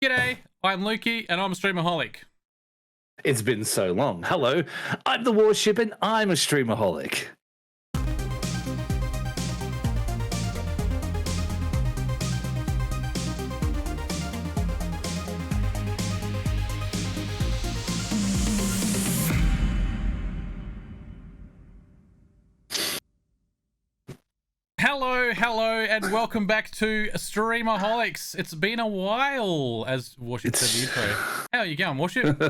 G'day, I'm Lukey and I'm a Streamaholic. It's been so long. Hello, I'm the Warship and I'm a Streamaholic. Hello, and welcome back to Streamaholics. It's been a while, as Warship said in the intro. How are you going, Warship?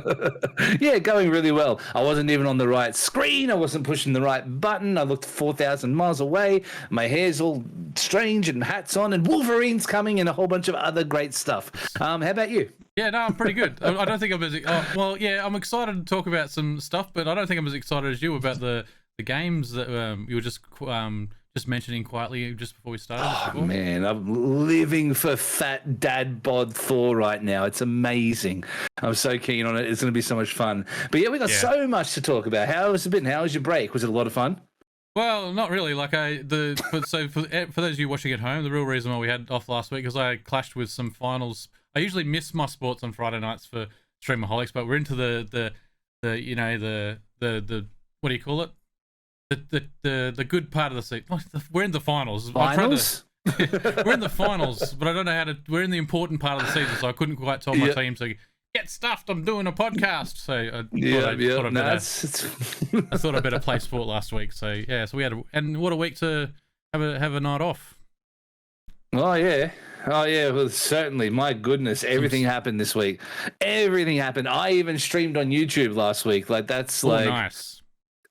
Yeah, going really well. I wasn't even on the right screen. I wasn't pushing the right button. I looked 4,000 miles away. My hair's all strange and hats on and Wolverine's coming and a whole bunch of other great stuff. How about you? Yeah, no, I'm pretty good. I don't think I'm as... I'm excited to talk about some stuff, but I don't think I'm as excited as you about the games that you were just mentioning quietly just before we started. Oh, man, I'm living for Fat Dad Bod Thor right now. It's amazing. I'm so keen on it. It's going to be so much fun. But yeah, we got so much to talk about. How has it been? How was your break? Was it a lot of fun? Well, not really. For those of you watching at home, the real reason why we had off last week is I clashed with some finals. I usually miss my sports on Friday nights for Streamaholics, but we're into the what do you call it? The good part of the season. We're in the finals. Finals? We're in the finals, but I don't know how to. We're in the important part of the season, so I couldn't quite tell my team to get stuffed. I'm doing a podcast, so I thought I'd better play sport last week. So yeah, so we had and what a week to have a night off. Oh yeah. Well, certainly. My goodness, everything happened this week. Everything happened. I even streamed on YouTube last week. That's nice.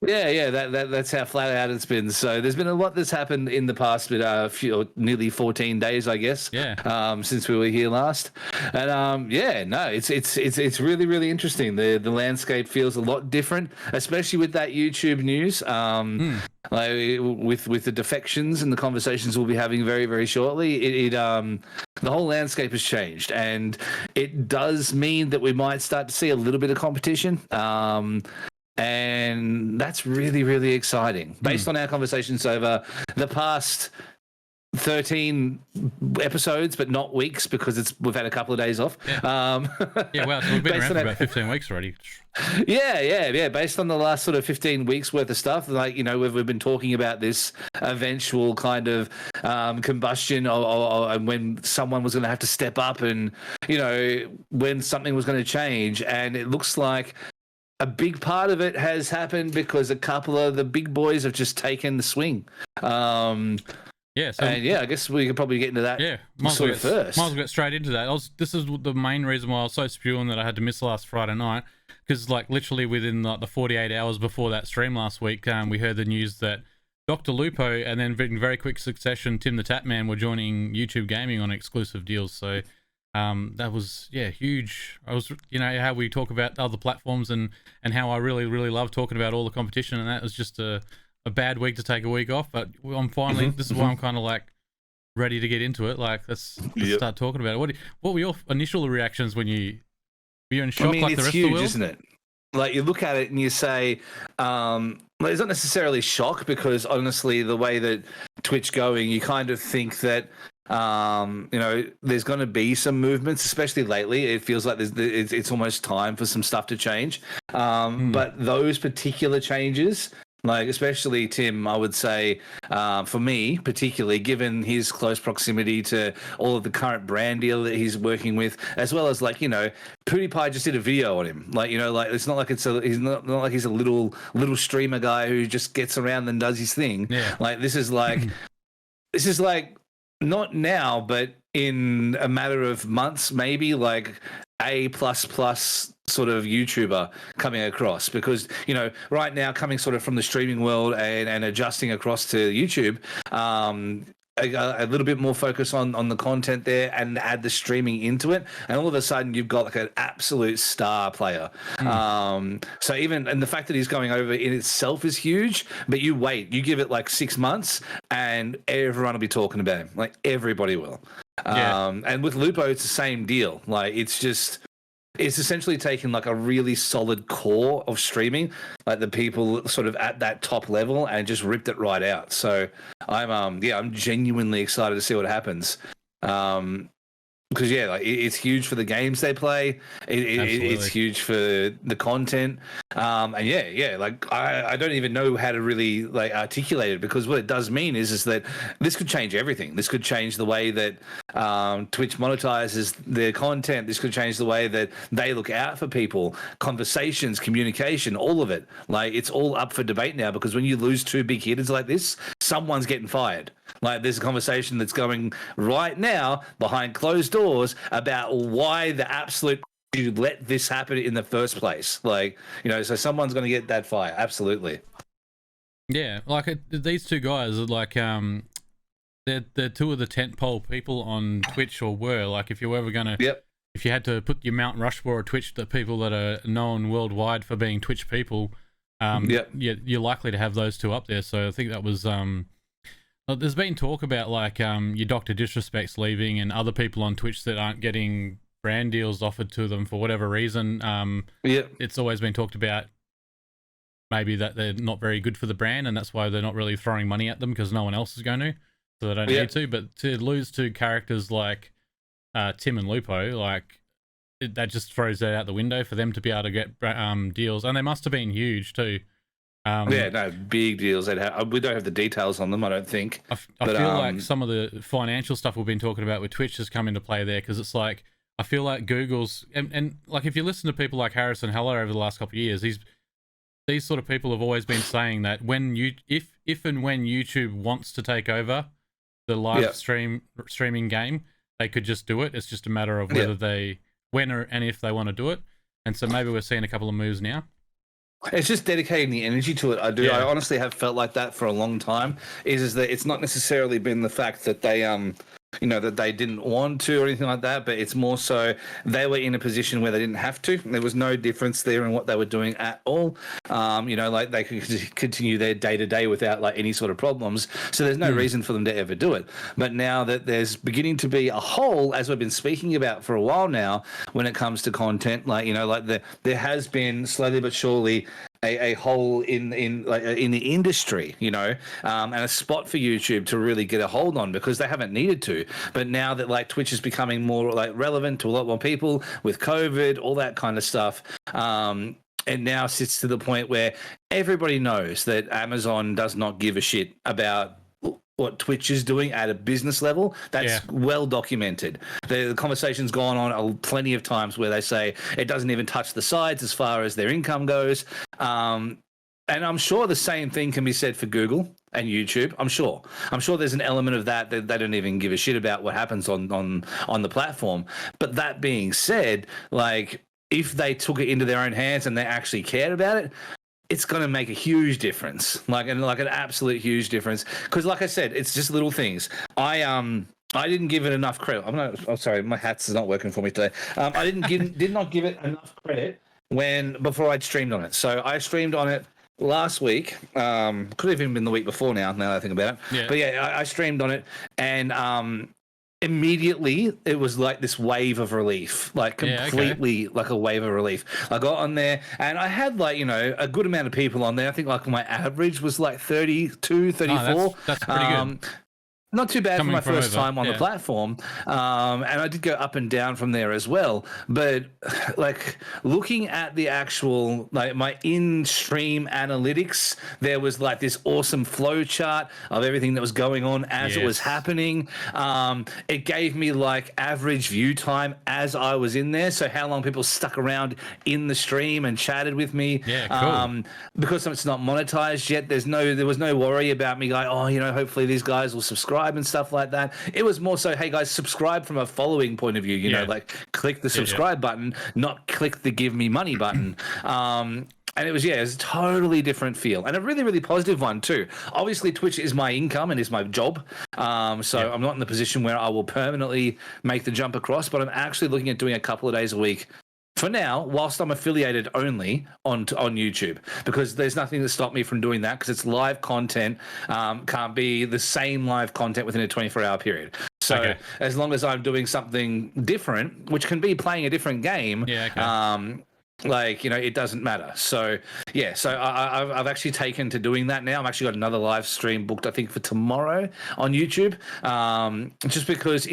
Yeah, that's how flat out it's been. So there's been a lot that's happened in the past, nearly 14 days, I guess. Yeah. Since we were here last, and it's really really interesting. The landscape feels a lot different, especially with that YouTube news. With the defections and the conversations we'll be having very very shortly, the whole landscape has changed, and it does mean that we might start to see a little bit of competition. And that's really, really exciting. Based on our conversations over the past 13 episodes, but not weeks because we've had a couple of days off. Yeah, wow. So we've been around for about 15 weeks already. Yeah. Based on the last sort of 15 weeks worth of stuff, we've been talking about this eventual kind of combustion or when someone was going to have to step up and, when something was going to change. And it looks like a big part of it has happened because a couple of the big boys have just taken the swing. I guess we could probably get into that. Yeah, first. Might as well get straight into that. This is the main reason why I was so spewing that I had to miss last Friday night, because literally within the 48 hours before that stream last week, we heard the news that Dr. Lupo and then in very quick succession, Tim the Tatman were joining YouTube Gaming on exclusive deals. So that was huge. I was how we talk about other platforms and how I really really love talking about all the competition, and that was just a bad week to take a week off, but I'm finally this is why I'm kind of ready to get into it. Let's start talking about it. What were your initial reactions when were you in shock the rest of the world? Isn't it? You look at it and you say, it's not necessarily shock, because honestly the way that Twitch going, you kind of think that there's going to be some movements, especially lately. It feels like it's almost time for some stuff to change. But those particular changes, especially Tim, I would say, for me, particularly given his close proximity to all of the current brand deal that he's working with, as well as PewDiePie just did a video on him. It's not like he's not like he's a little streamer guy who just gets around and does his thing. Yeah. This is not now, but in a matter of months, maybe A++ sort of YouTuber coming across, because right now coming sort of from the streaming world and adjusting across to YouTube, a little bit more focus on the content there and add the streaming into it, and all of a sudden you've got an absolute star player. So and the fact that he's going over in itself is huge, but you give it 6 months and everyone will be talking about him. Everybody will. And with Lupo it's the same deal. It's essentially taken a really solid core of streaming, the people sort of at that top level, and just ripped it right out. So I'm genuinely excited to see what happens. like it's huge for the games they play. It's huge for the content. And like I don't even know how to really like articulate it, because what it does mean is that this could change everything. This could change the way that Twitch monetizes their content. This could change the way that they look out for people, conversations, communication, all of it. Like it's all up for debate now, because when you lose two big hitters like this, someone's getting fired. Like there's a conversation that's going right now behind closed doors about why the absolute you let this happen in the first place. Like, so someone's going to get that fire. Absolutely. Yeah, like these two guys are like they're two of the tentpole people on Twitch, or were. Like if you were ever gonna, if you had to put your Mount Rushmore of Twitch, the people that are known worldwide for being Twitch people, you're likely to have those two up there. So I think that was there's been talk about like your Dr. Disrespect's leaving and other people on Twitch that aren't getting brand deals offered to them for whatever reason. It's always been talked about maybe that they're not very good for the brand, and that's why they're not really throwing money at them, because no one else is going to, so they don't need to. But to lose two characters like Tim and Lupo, like that just throws that out the window for them to be able to get deals, and they must have been huge too. Big deals. We don't have the details on them, I don't think. I feel like some of the financial stuff we've been talking about with Twitch has come into play there, because it's like I feel like Google's and like if you listen to people like Harrison Heller over the last couple of years, these sort of people have always been saying that if and when YouTube wants to take over the live streaming game, they could just do it. It's just a matter of whether and if they want to do it. And so maybe we're seeing a couple of moves now. It's just dedicating the energy to it. I honestly have felt like that for a long time. Is that it's not necessarily been the fact that they that they didn't want to or anything like that, but it's more so they were in a position where they didn't have to. There was no difference there in what they were doing at all. Like they could continue their day to day without like any sort of problems. So there's no reason for them to ever do it. But now that there's beginning to be a hole, as we've been speaking about for a while now, when it comes to content, like there has been slowly but surely a hole in the industry, and a spot for YouTube to really get a hold on, because they haven't needed to. But now that like Twitch is becoming more like relevant to a lot more people with COVID, all that kind of stuff, it now sits to the point where everybody knows that Amazon does not give a shit about what Twitch is doing at a business level. That's well documented. The conversation's gone on plenty of times where they say it doesn't even touch the sides as far as their income goes. And I'm sure the same thing can be said for Google and YouTube. I'm sure there's an element of that they don't even give a shit about what happens on the platform. But that being said, like if they took it into their own hands and they actually cared about it, it's going to make a huge difference, like an absolute huge difference. Because, like I said, it's just little things. I didn't give it enough credit. I'm sorry, my hat's not working for me today. I did not give it enough credit before I'd streamed on it. So I streamed on it last week. Could have even been the week before now that I think about it. Yeah. But yeah, I streamed on it, and immediately it was like this wave of relief, like completely like a wave of relief. I got on there and I had like a good amount of people on there. I think like my average was like 32, 34. That's pretty good. Not too bad for my first time on the platform. And I did go up and down from there as well. But like looking at the actual, like my in-stream analytics, there was like this awesome flow chart of everything that was going on as it was happening. It gave me like average view time as I was in there. So how long people stuck around in the stream and chatted with me. Yeah, cool. Because it's not monetized yet, there was no worry about me going, hopefully these guys will subscribe and stuff like that. It was more so, hey guys, subscribe from a following point of view, like click the subscribe button, not click the give me money button. And it was a totally different feel, and a really, really positive one too. Obviously, Twitch is my income and is my job, so I'm not in the position where I will permanently make the jump across, but I'm actually looking at doing a couple of days a week for now, whilst I'm affiliated only on YouTube, because there's nothing to stop me from doing that, because it's live content, can't be the same live content within a 24-hour period. So as long as I'm doing something different, which can be playing a different game, it doesn't matter. So I've actually taken to doing that now. I've actually got another live stream booked, I think, for tomorrow on YouTube, just because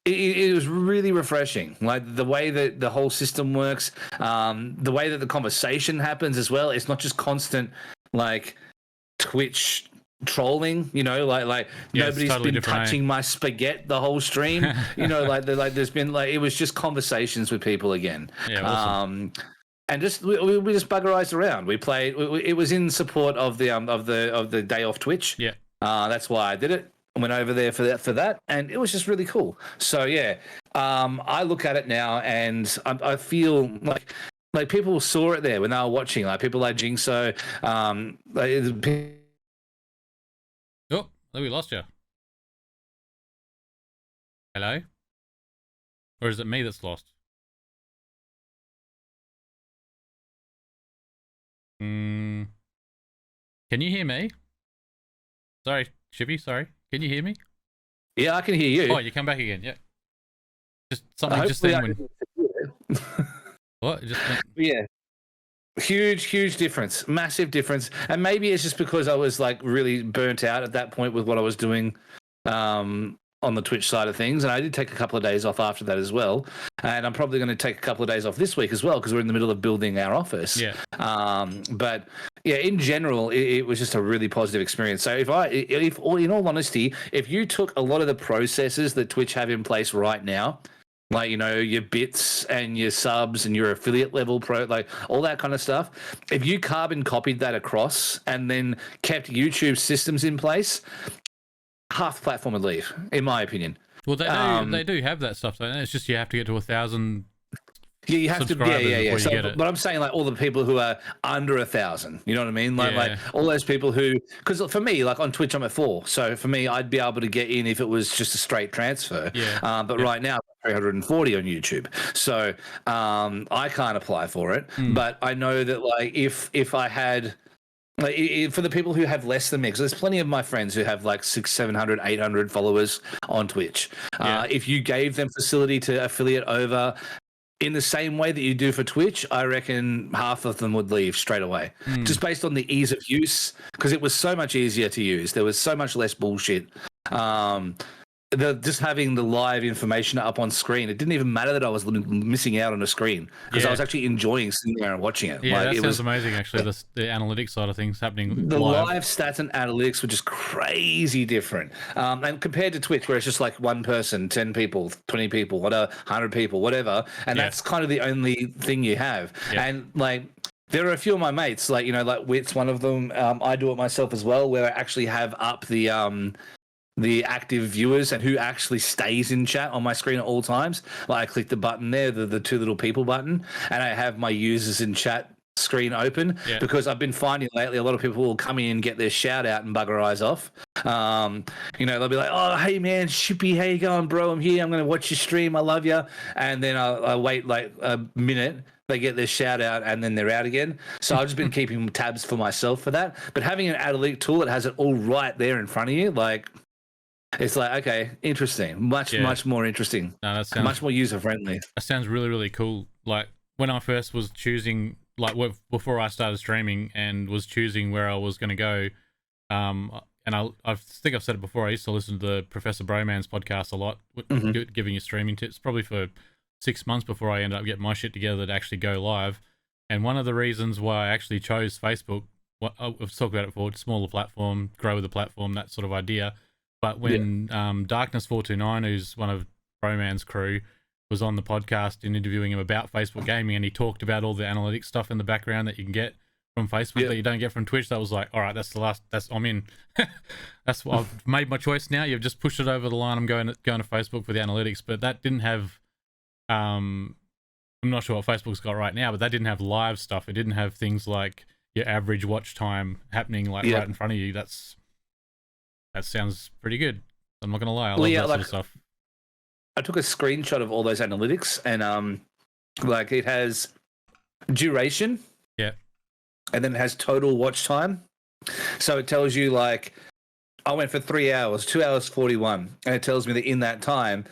it was really refreshing. Like the way that the whole system works, the way that the conversation happens as well. It's not just constant like Twitch trolling, like nobody's totally been touching my spaghetti the whole stream. There's been it was just conversations with people again. Yeah, awesome. And just we just buggerized around. We played. It was in support of the day off Twitch. Yeah, that's why I did it. I went over there for that, and it was just really cool. So yeah, I look at it now, and I feel like people saw it there when they were watching. Like people like Jingso. Oh, we lost you. Hello? Or is it me that's lost? Can you hear me? Sorry, Chippy, sorry. Can you hear me? Yeah, I can hear you. Oh, you come back again, yeah. Just something just then when... What? Yeah. Huge difference. Massive difference. And maybe it's just because I was like really burnt out at that point with what I was doing on the Twitch side of things. And I did take a couple of days off after that as well. And I'm probably going to take a couple of days off this week as well because we're in the middle of building our office. Yeah. But yeah, in general, it was just a really positive experience. So if in all honesty, if you took a lot of the processes that Twitch have in place right now, like, your bits and your subs and your affiliate level like all that kind of stuff. If you carbon copied that across and then kept YouTube systems in place, half the platform would leave, in my opinion. Well, they do have that stuff, don't they? It's just you have to get to 1,000. Yeah, you have to. Yeah. So, get it. But I'm saying like all the people who are under 1,000. You know what I mean? Like all those people who, because for me, like on Twitch, I'm at 4. So for me, I'd be able to get in if it was just a straight transfer. Yeah. But right now, 340 on YouTube. So I can't apply for it. But I know that like if I had. Like, for the people who have less than me, because there's plenty of my friends who have like 600, 700, 800 followers on Twitch. If you gave them facility to affiliate over in the same way that you do for Twitch, I reckon half of them would leave straight away, just based on the ease of use, because it was so much easier to use. There was so much less bullshit. Just having the live information up on screen, it didn't even matter that I was missing out on a screen because I was actually enjoying sitting there and watching it. Yeah, that sounds amazing, actually, the analytics side of things happening the live stats and analytics were just crazy different. And compared to Twitch, where it's just like one person, 10 people, 20 people, whatever, 100 people, whatever, and that's kind of the only thing you have. And like, there are a few of my mates, like, like Wit's one of them. I do it myself as well, where I actually have up the active viewers and who actually stays in chat on my screen at all times. Like I click the button there, the two little people button, and I have my users in chat screen open because I've been finding lately a lot of people will come in and get their shout out and bugger eyes off. They'll be like, oh, hey man, Shippy, how you going, bro? I'm here. I'm going to watch your stream. I love you. And then I wait like a minute. They get their shout out and then they're out again. So I've just been keeping tabs for myself for that. But having an analytic tool that has it all right there in front of you, like, it's like, okay, interesting. Much more interesting. No, that sounds much more user friendly. That sounds really, really cool. Like when I first was choosing, like before I started streaming and was choosing where I was going to go, and I think I've said it before, I used to listen to the Professor Broman's podcast a lot, giving you streaming tips, probably for 6 months before I ended up getting my shit together to actually go live. And one of the reasons why I actually chose Facebook, I've talked about it before, smaller platform, grow with the platform, that sort of idea. But when Darkness429, who's one of Broman's crew, was on the podcast and interviewing him about Facebook gaming, and he talked about all the analytics stuff in the background that you can get from Facebook that you don't get from Twitch, that was like, all right, I'm in. That's what I've made my choice now. You've just pushed it over the line. I'm going to Facebook for the analytics, but that didn't have. I'm not sure what Facebook's got right now, but that didn't have live stuff. It didn't have things like your average watch time happening right in front of you. That sounds pretty good. I'm not gonna lie. I love that sort of stuff. I took a screenshot of all those analytics, and like it has duration, and then it has total watch time. So it tells you like I went for 3 hours, 2 hours 41, and it tells me that in that time,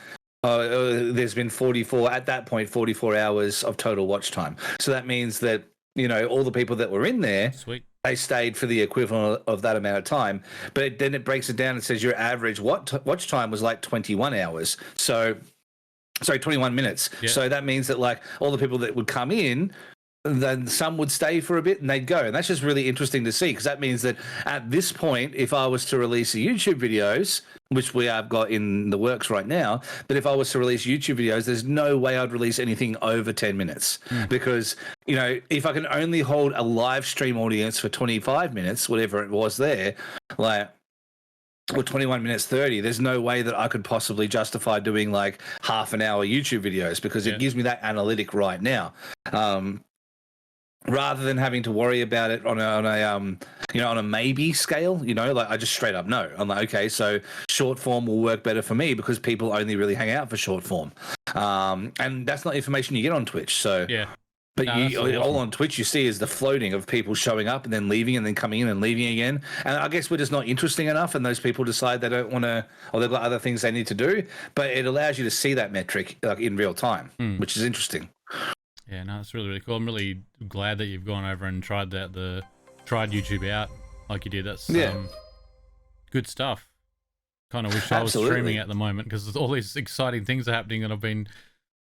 there's been 44 hours of total watch time. So that means that all the people that were in there. Sweet. They stayed for the equivalent of that amount of time. But then it breaks it down and says your average watch time was like 21 hours. So sorry, 21 minutes. Yeah. So that means that like all the people that would come in, then some would stay for a bit and they'd go. And that's just really interesting to see, because that means that at this point, if I was to release YouTube videos, which we have got in the works right now, but if I was to release YouTube videos, there's no way I'd release anything over 10 minutes because, you know, if I can only hold a live stream audience for 25 minutes, whatever it was there, like, or 21 minutes 30, there's no way that I could possibly justify doing like half an hour YouTube videos, because it gives me that analytic right now. Rather than having to worry about it on a maybe scale, you know, like I just straight up know. I'm like, okay, so short form will work better for me because people only really hang out for short form. And that's not information you get on Twitch. So yeah. But No, all on Twitch you see is the floating of people showing up and then leaving and then coming in and leaving again. And I guess we're just not interesting enough, and those people decide they don't want to, or they've got other things they need to do. But it allows you to see that metric like in real time, which is interesting. Yeah, no, it's really, really cool. I'm really glad that you've gone over and tried YouTube out like you did. That's good stuff. Kind of wish I was streaming at the moment, because all these exciting things are happening, and I've been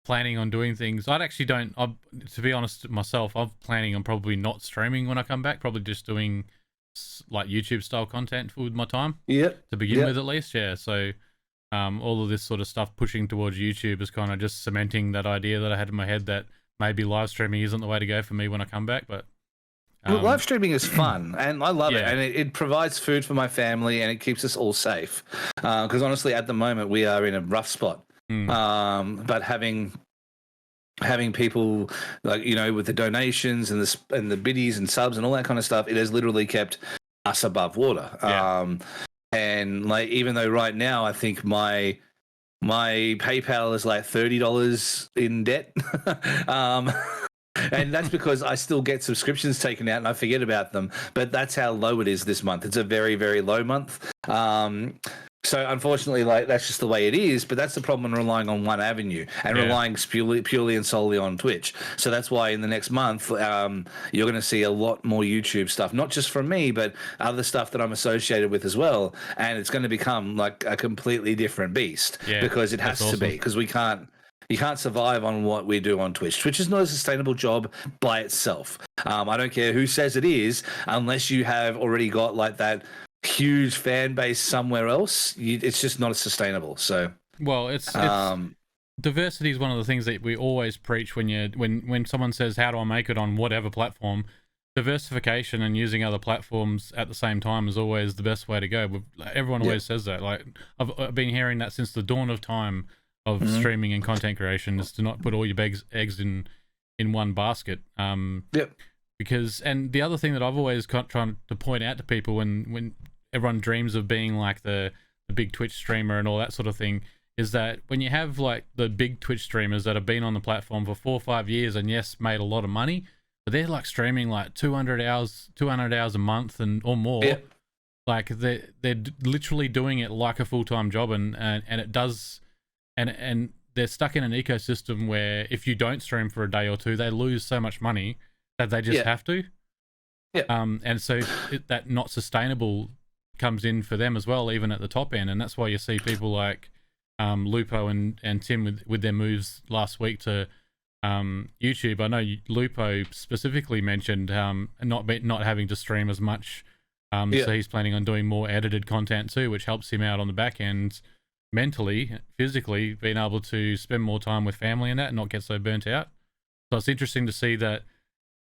planning on doing things. I actually don't, to be honest myself, I'm planning on probably not streaming when I come back, probably just doing like YouTube style content with my time. To begin with, at least. Yeah. So all of this sort of stuff pushing towards YouTube is kind of just cementing that idea that I had in my head that maybe live streaming isn't the way to go for me when I come back. But well, live streaming is fun, and I love it, and it provides food for my family, and it keeps us all safe. Because honestly, at the moment, we are in a rough spot. But having people, like, you know, with the donations and the biddies and subs and all that kind of stuff, it has literally kept us above water. And like, even though right now I think my PayPal is like $30 in debt. And that's because I still get subscriptions taken out and I forget about them. But that's how low it is this month. It's a very, very low month. So unfortunately, like, that's just the way it is. But that's the problem in relying on one avenue and relying purely and solely on Twitch. So that's why in the next month, you're going to see a lot more YouTube stuff, not just from me, but other stuff that I'm associated with as well. And it's going to become like a completely different beast, because it has to be, because you can't survive on what we do on Twitch. Twitch is not a sustainable job by itself. I don't care who says it is, unless you have already got like that huge fan base somewhere else. It's just not as sustainable. So, well, it's diversity is one of the things that we always preach when someone says, "How do I make it on whatever platform?" Diversification and using other platforms at the same time is always the best way to go. Everyone always says that. Like, I've been hearing that since the dawn of time of streaming and content creation, is to not put all your eggs in one basket. Because, and the other thing that I've always trying to point out to people when everyone dreams of being like the big Twitch streamer and all that sort of thing, is that when you have like the big Twitch streamers that have been on the platform for 4 or 5 years and made a lot of money, but they're like streaming like 200 hours a month or more. Like they're literally doing it like a full-time job, and it does. And they're stuck in an ecosystem where if you don't stream for a day or two, they lose so much money that they just have to. And so that not sustainable comes in for them as well, even at the top end. And that's why you see people like Lupo and Tim with their moves last week to YouTube. I know Lupo specifically mentioned not having to stream as much. So he's planning on doing more edited content too, which helps him out on the back end, mentally, physically, being able to spend more time with family and that and not get so burnt out. So it's interesting to see that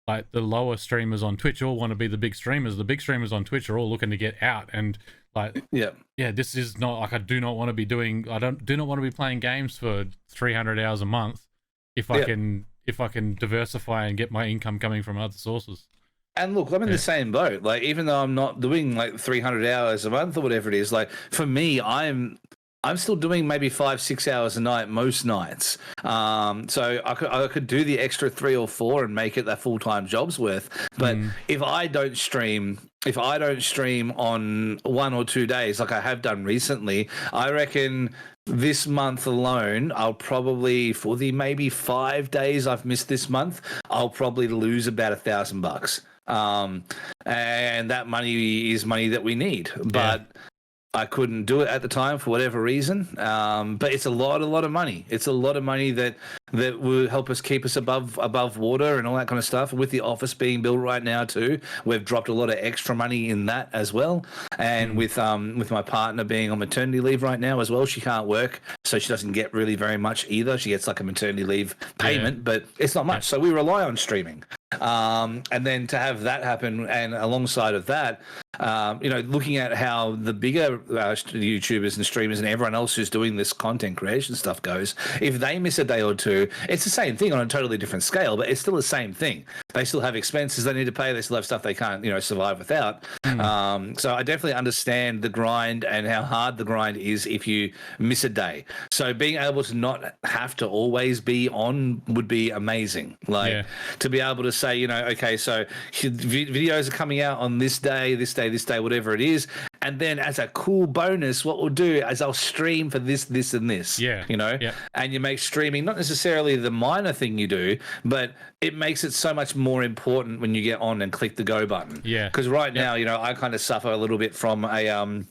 like the lower streamers on Twitch all want to be the big streamers. The big streamers on Twitch are all looking to get out, and like this is not like, I do not want to be playing games for 300 hours a month if I can diversify and get my income coming from other sources. And look, I'm in the same boat. Like, even though I'm not doing like 300 hours a month or whatever it is, like for me, I'm still doing maybe 5-6 hours a night most nights. So I could do the extra 3 or 4 and make it that full-time job's worth. But if I don't stream on 1 or 2 days like I have done recently, I reckon this month alone, I'll probably, for the maybe 5 days I've missed this month, I'll probably lose about $1,000. And that money is money that we need. But I couldn't do it at the time for whatever reason. But it's a lot of money. It's a lot of money that will help us keep us above water and all that kind of stuff. With the office being built right now too, we've dropped a lot of extra money in that as well. And with my partner being on maternity leave right now as well, she can't work, so she doesn't get really very much either. She gets like a maternity leave payment, but it's not much. So we rely on streaming. And then to have that happen, and alongside of that, looking at how the bigger YouTubers and streamers and everyone else who's doing this content creation stuff goes, if they miss a day or two, it's the same thing on a totally different scale, but it's still the same thing. They still have expenses they need to pay. They still have stuff they can't, survive without. So I definitely understand the grind and how hard the grind is if you miss a day. So being able to not have to always be on would be amazing. To be able to say, okay, so videos are coming out on this day, whatever it is. And then as a cool bonus, what we'll do is I'll stream for this, and this. And you make streaming not necessarily the minor thing you do, but it makes it so much more important when you get on and click the go button. Because right now, I kind of suffer a little bit from a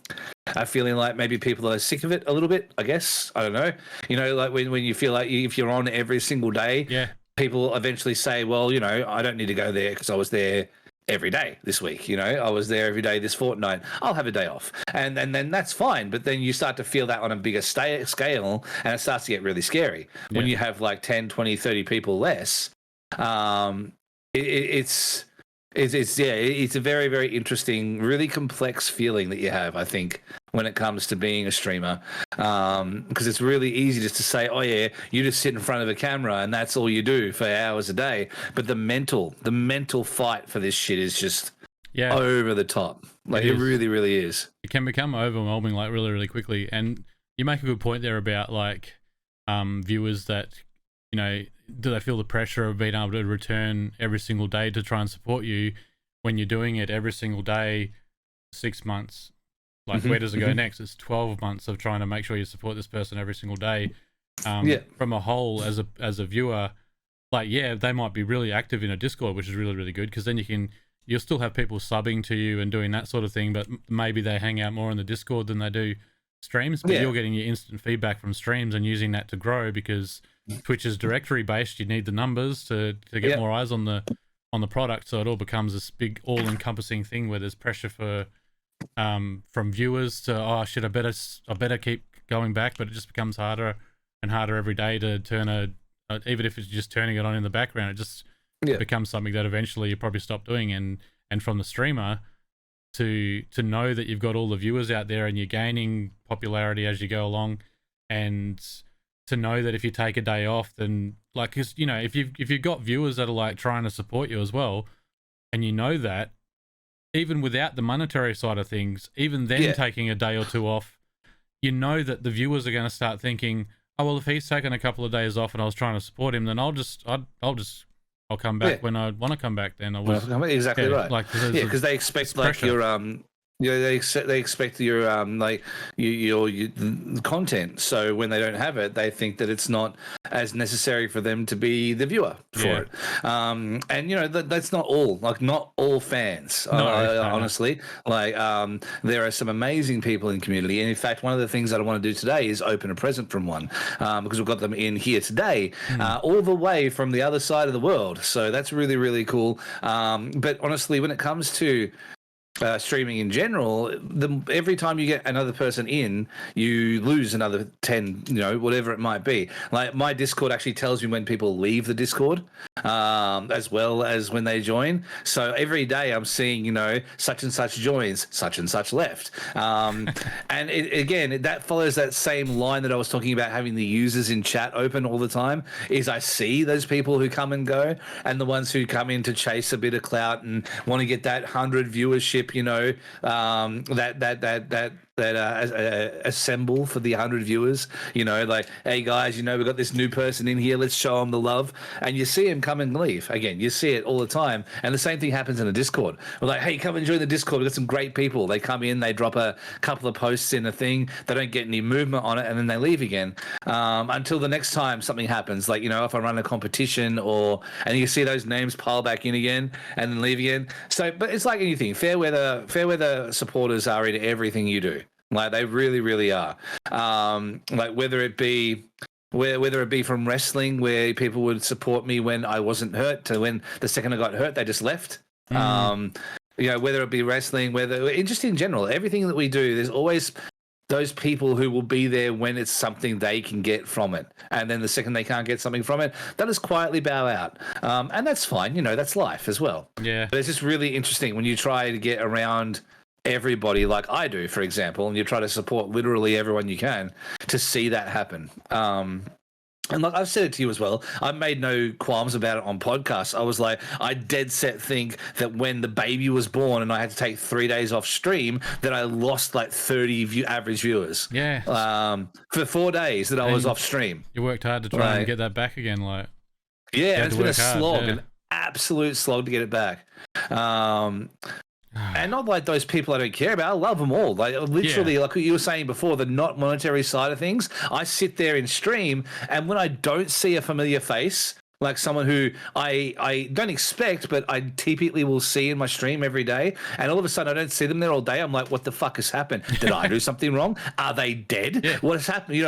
feeling like maybe people are sick of it a little bit, I guess. I don't know. Like when you feel like if you're on every single day, people eventually say, well, I don't need to go there because I was there every day this week. I was there every day this fortnight. I'll have a day off. And then that's fine. But then you start to feel that on a bigger scale, and it starts to get really scary. When you have like 10, 20, 30 people less, it's a very, very interesting, really complex feeling that you have, I think, when it comes to being a streamer, because it's really easy just to say, oh yeah, you just sit in front of a camera and that's all you do for hours a day. But the mental fight for this shit is just over the top. Like it really, really is. It can become overwhelming, like really, really quickly. And you make a good point there about like viewers that, do they feel the pressure of being able to return every single day to try and support you when you're doing it every single day, 6 months? Like, where does it go next? It's 12 months of trying to make sure you support this person every single day. From a whole, as a viewer, like, they might be really active in a Discord, which is really, really good, because then you'll still have people subbing to you and doing that sort of thing, but maybe they hang out more in the Discord than they do streams, but you're getting your instant feedback from streams and using that to grow, because Twitch is directory based. You need the numbers to get more eyes on the product, so it all becomes this big all-encompassing thing where there's pressure from viewers to, oh shit, I better keep going back, but it just becomes harder and harder every day to turn even if it's just turning it on in the background, it just becomes something that eventually you probably stop doing. And from the streamer to know that you've got all the viewers out there and you're gaining popularity as you go along, and to know that if you take a day off, then like, cause if you've got viewers that are like trying to support you as well, and that even without the monetary side of things, even then taking a day or two off, that the viewers are going to start thinking, oh, well, if he's taken a couple of days off and I was trying to support him, then I'll come back when I want to come back. Then I was exactly right. Like, because they expect like pressure. They expect your your content. So when they don't have it, they think that it's not as necessary for them to be the viewer for it. And that's not all. Like not all fans. Honestly, like there are some amazing people in the community. And in fact, one of the things that I want to do today is open a present from one, because we've got them in here today, all the way from the other side of the world. So that's really, really cool. But honestly, when it comes to streaming in general, every time you get another person in, you lose another 10, whatever it might be. Like my Discord actually tells me when people leave the Discord, as well as when they join. So every day I'm seeing, such and such joins, such and such left. And again, that follows that same line that I was talking about, having the users in chat open all the time, is I see those people who come and go, and the ones who come in to chase a bit of clout and want to get that 100 viewership, that assemble for the 100 viewers, like, hey guys, we've got this new person in here, let's show them the love. And you see them come and leave. Again, you see it all the time. And the same thing happens in the Discord. We're like, hey, come and join the Discord. We've got some great people. They come in, they drop a couple of posts in a thing, they don't get any movement on it, and then they leave again, until the next time something happens. Like, if I run a competition and you see those names pile back in again and then leave again. So, but it's like anything, fair weather supporters are in everything you do. Like they really, really are. Like whether it be from wrestling, where people would support me when I wasn't hurt, to when the second I got hurt, they just left. Whether it be wrestling, just in general, everything that we do, there's always those people who will be there when it's something they can get from it. And then the second they can't get something from it, they'll just quietly bow out. And that's fine. That's life as well. Yeah. But it's just really interesting when you try to get around everybody like I do, for example, and you try to support literally everyone you can, to see that happen. And like I've said it to you as well, I made no qualms about it on podcasts. I was like, I dead set think that when the baby was born and I had to take 3 days off stream, that I lost like 30 average viewers. Yeah. For 4 days that I was off stream. You worked hard to try and get that back again, like. Yeah, it's been a slog, an absolute slog to get it back. And not like those people I don't care about. I love them all. Like literally, like what you were saying before, the not monetary side of things. I sit there in stream, and when I don't see a familiar face, like someone who I don't expect, but I typically will see in my stream every day, and all of a sudden I don't see them there all day. I'm like, what the fuck has happened? Did I do something wrong? Are they dead? Yeah. What has happened?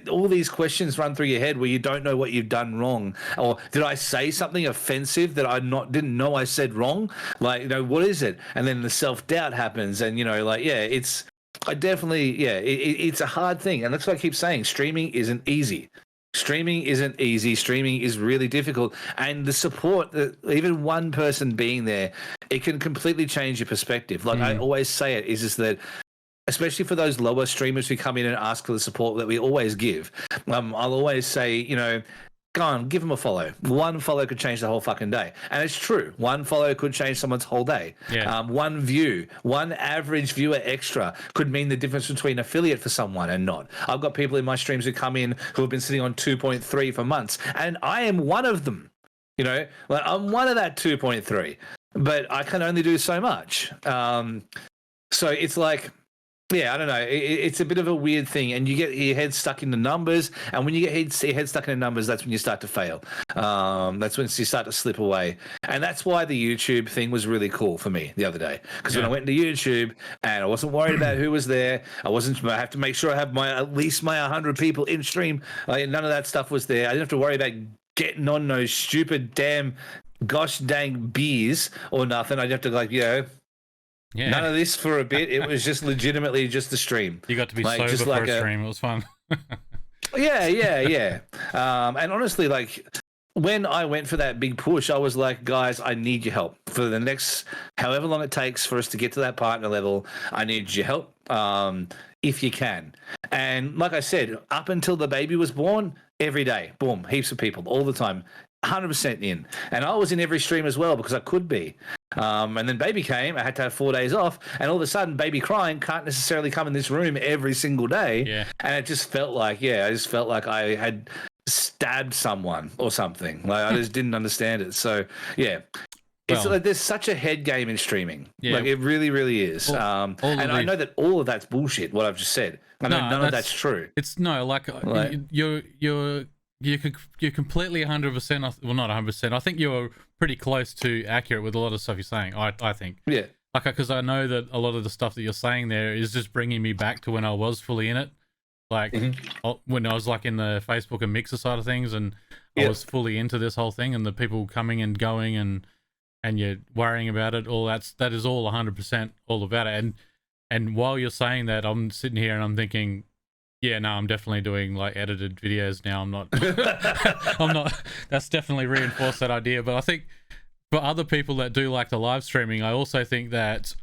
All these questions run through your head where you don't know what you've done wrong, or did I say something offensive that I didn't know I said wrong? Like, what is it? And then the self-doubt happens, and it's a hard thing, and that's what I keep saying. Streaming isn't easy. Streaming is really difficult, and the support that even one person being there, it can completely change your perspective. Like I always say, it is just that, especially for those lower streamers who come in and ask for the support that we always give. I'll always say, go on, give them a follow. One follow could change the whole fucking day. And it's true. One follow could change someone's whole day. Yeah. One view, one average viewer extra could mean the difference between affiliate for someone and not. I've got people in my streams who come in who have been sitting on 2.3 for months, and I am one of them. Like I'm one of that 2.3, but I can only do so much. So it's like, yeah, I don't know. It's a bit of a weird thing, and you get your head stuck in the numbers. And when you get your head stuck in the numbers, that's when you start to fail. That's when you start to slip away. And that's why the YouTube thing was really cool for me the other day. Because when I went to YouTube, and I wasn't worried about who was there, I have to make sure I have at least my 100 people in stream. None of that stuff was there. I didn't have to worry about getting on those stupid damn gosh dang beers or nothing. I didn't have to Yeah. None of this for a bit. It was just legitimately just the stream. You got to be sober for a stream. It was fun. Yeah. And honestly, like when I went for that big push, I was like, guys, I need your help for the next however long it takes for us to get to that partner level. I need your help if you can. And like I said, up until the baby was born, every day, boom, heaps of people all the time. 100% in, and I was in every stream as well because I could be. And then baby came, I had to have 4 days off, and all of a sudden baby crying can't necessarily come in this room every single day. And it just felt like I had stabbed someone or something. Like I just didn't understand it. So it's like there's such a head game in streaming. Like it really, really is. And I know that all of that's bullshit, what I've just said. I know none of that's true. It's you're completely 100%. Well, not 100%. I think you're pretty close to accurate with a lot of stuff you're saying. I think. Yeah. Like, because I know that a lot of the stuff that you're saying there is just bringing me back to when I was fully in it. Like when I was like in the Facebook and Mixer side of things, and I was fully into this whole thing, and the people coming and going, and you're worrying about it. That is all 100% all about it. And while you're saying that, I'm sitting here and I'm thinking, yeah, no, I'm definitely doing like edited videos now. I'm not. That's definitely reinforced that idea. But I think for other people that do like the live streaming, I also think that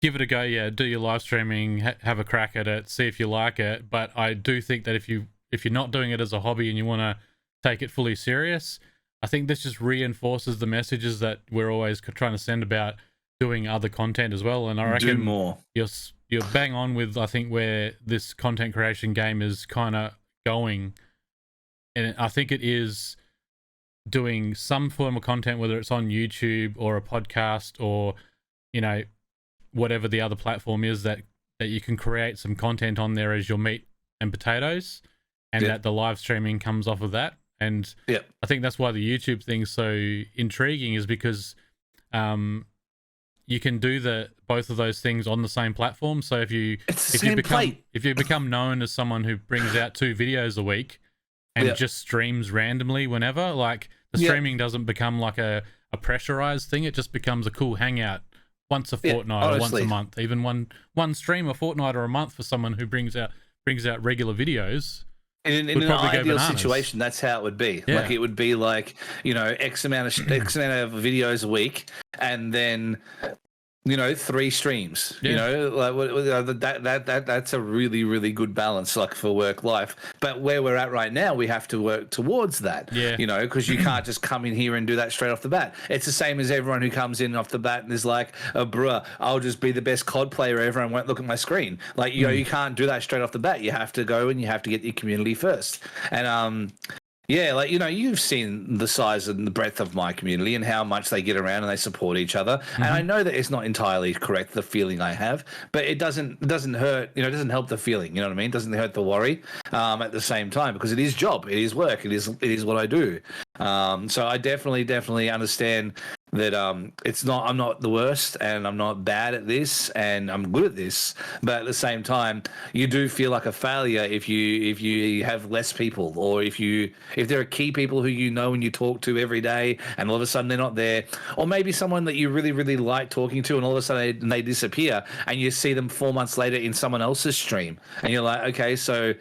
give it a go. Yeah, do your live streaming, have a crack at it, see if you like it. But I do think that if you're not doing it as a hobby and you want to take it fully serious, I think this just reinforces the messages that we're always trying to send about doing other content as well. And I reckon do more. You're bang on with, I think, where this content creation game is kind of going. And I think it is doing some form of content, whether it's on YouTube or a podcast or, whatever the other platform is that you can create some content on there as your meat and potatoes, and that the live streaming comes off of that. And I think that's why the YouTube thing's so intriguing, is because you can do both of those things on the same platform. So if you become known as someone who brings out 2 videos a week and just streams randomly whenever, like the streaming doesn't become like a pressurized thing. It just becomes a cool hangout once a fortnight or once a month. Even one stream a fortnight or a month for someone who brings out regular videos. In an ideal situation, that's how it would be. Yeah. Like it would be like, X amount of videos a week, and then 3 streams. That's a really, really good balance, like for work life. But where we're at right now, we have to work towards that. Yeah. Because you can't just come in here and do that straight off the bat. It's the same as everyone who comes in off the bat and is like, bruh, I'll just be the best COD player ever and won't look at my screen. Like, you can't do that straight off the bat. You have to go and you have to get your community first. And yeah, like, you've seen the size and the breadth of my community and how much they get around and they support each other. Mm-hmm. And I know that it's not entirely correct, the feeling I have, but it doesn't hurt, it doesn't help the feeling, you know what I mean? It doesn't hurt the worry at the same time, because it is job, it is work, it is what I do. So I definitely understand that I'm not the worst and I'm not bad at this and I'm good at this, but at the same time you do feel like a failure if you have less people, or if there are key people who and you talk to every day and all of a sudden they're not there, or maybe someone that you really, really like talking to and all of a sudden they disappear and you see them 4 months later in someone else's stream and you're like, okay, so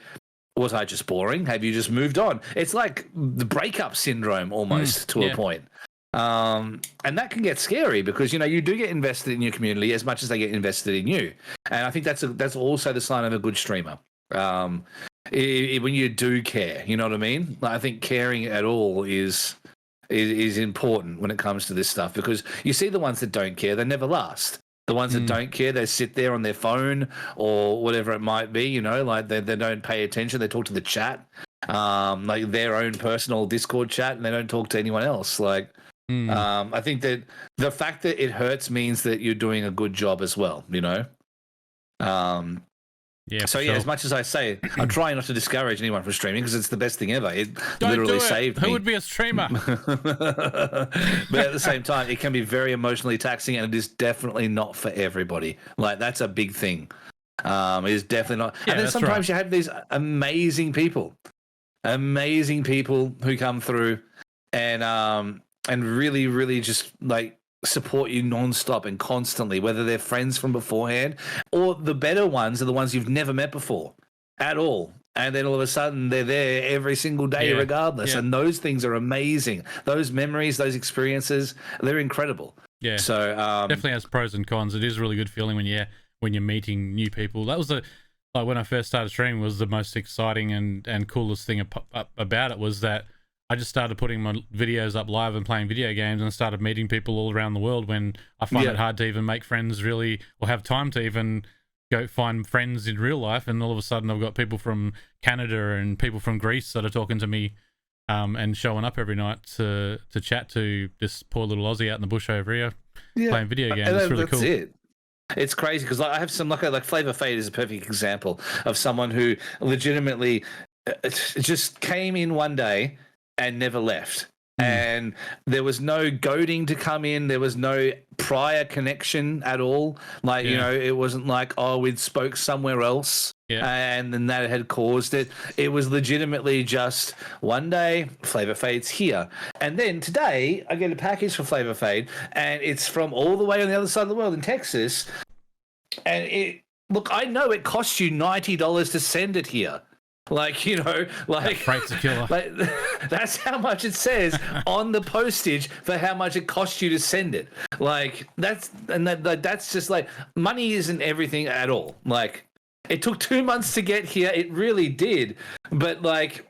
was I just boring? Have you just moved on? It's like the breakup syndrome almost to a point. And that can get scary because you do get invested in your community as much as they get invested in you, and I think that's also the sign of a good streamer. When you do care, you know what I mean? I think caring at all is important when it comes to this stuff, because you see the ones that don't care, they never last. The ones that don't care, they sit there on their phone or whatever it might be, like they don't pay attention. They talk to the chat, like their own personal Discord chat, and they don't talk to anyone else. Like, I think that the fact that it hurts means that you're doing a good job as well, So as much as I say, I'm trying not to discourage anyone from streaming because it's the best thing ever. It literally saved me. Who would be a streamer? But at the same time, it can be very emotionally taxing, and it is definitely not for everybody. Like, that's a big thing. It is definitely not. Yeah, and then sometimes you have these amazing people who come through and really, really just like support you nonstop and constantly, whether they're friends from beforehand or the better ones are the ones you've never met before at all. And then all of a sudden they're there every single day regardless. And those things are amazing. Those memories, those experiences, they're incredible. Yeah. So definitely has pros and cons. It is a really good feeling when you're meeting new people. That was when I first started streaming, was the most exciting and coolest thing about it was that I just started putting my videos up live and playing video games and started meeting people all around the world, when I find it hard to even make friends really, or have time to even go find friends in real life. And all of a sudden I've got people from Canada and people from Greece that are talking to me and showing up every night to chat to this poor little Aussie out in the bush over here playing video games. It's really cool. It. It's crazy because I have some like Flavor Fade is a perfect example of someone who legitimately just came in one day and never left. And there was no goading to come in. There was no prior connection at all. Like, it wasn't like, we'd spoke somewhere else and then that had caused it. It was legitimately just one day, Flavor Fade's here. And then today, I get a package for Flavor Fade, and it's from all the way on the other side of the world in Texas. And I know it costs you $90 to send it here. Like, freight's a killer. Like, that's how much it says on the postage for how much it costs you to send it. Like, that's just like, money isn't everything at all. Like, it took 2 months to get here. It really did. But like,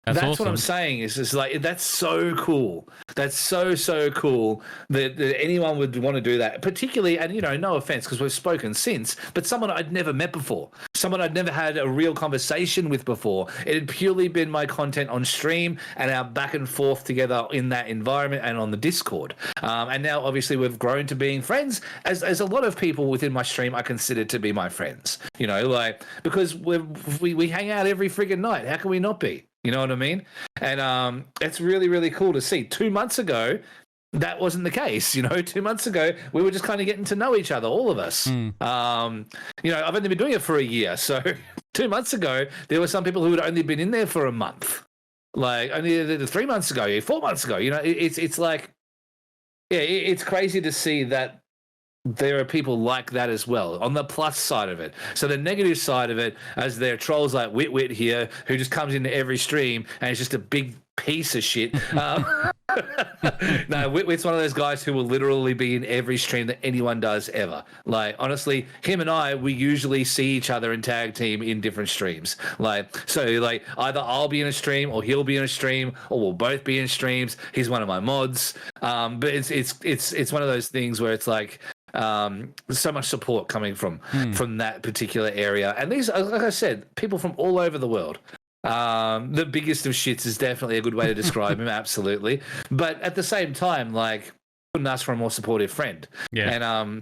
that's awesome. What I'm saying is like, that's so cool. That's so cool that anyone would want to do that. Particularly, and no offense because we've spoken since, but someone I'd never met before, someone I'd never had a real conversation with before. It had purely been my content on stream and our back and forth together in that environment and on the Discord. And now obviously we've grown to being friends, as a lot of people within my stream I consider to be my friends. Like, because we hang out every friggin' night. How can we not be? You know what I mean? And it's really, really cool to see. 2 months ago, that wasn't the case. 2 months ago, we were just kind of getting to know each other, all of us. I've only been doing it for a year. So 2 months ago, there were some people who had only been in there for a month. Like only 3 months ago, 4 months ago. It's like, yeah, it's crazy to see that there are people like that as well on the plus side of it. So the negative side of it, as there are trolls like Wit here, who just comes into every stream and is just a big piece of shit. No, Wit's one of those guys who will literally be in every stream that anyone does ever. Like, honestly, him and I, we usually see each other and tag team in different streams. So either I'll be in a stream or he'll be in a stream or we'll both be in streams. He's one of my mods. But it's one of those things where it's like, so much support coming from that particular area. And these, like I said, people from all over the world. The biggest of shits is definitely a good way to describe him, absolutely. But at the same time, like, couldn't ask for a more supportive friend. Yeah. And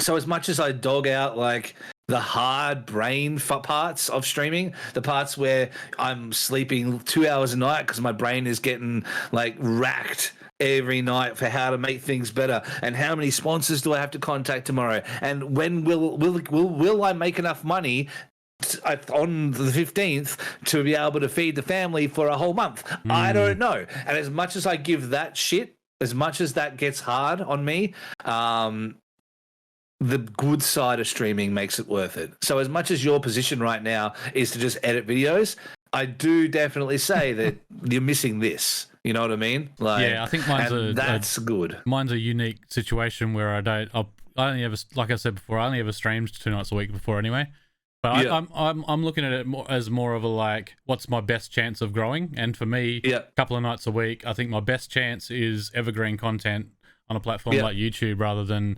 so as much as I dog out like the hard brain parts of streaming, the parts where I'm sleeping 2 hours a night because my brain is getting like racked every night for how to make things better and how many sponsors do I have to contact tomorrow and when will I make enough money on the 15th to be able to feed the family for a whole month. I don't know. And as much as I give that shit, as much as that gets hard on me, the good side of streaming makes it worth it. So as much as your position right now is to just edit videos, I do definitely say that you're missing this. You know what I mean? Like, yeah, I think that's good. Mine's a unique situation where I only ever, like I said before, I only ever streamed 2 nights a week before anyway. But yeah. I'm looking at it as more of a like, what's my best chance of growing? And for me, a couple of nights a week, I think my best chance is evergreen content on a platform like YouTube rather than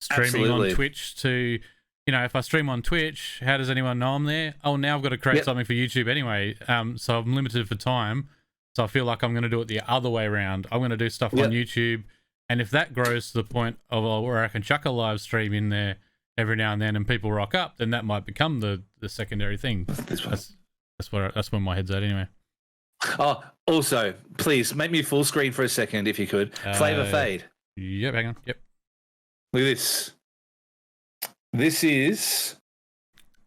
streaming on Twitch to, if I stream on Twitch, how does anyone know I'm there? Oh, now I've got to create something for YouTube anyway. So I'm limited for time. So I feel like I'm going to do it the other way around. I'm going to do stuff on YouTube. And if that grows to the point of where I can chuck a live stream in there every now and then and people rock up, then that might become the secondary thing. That's where my head's at anyway. Oh, also, please make me full screen for a second if you could. Flavor fade. Yep, hang on. Yep. Look at this. This is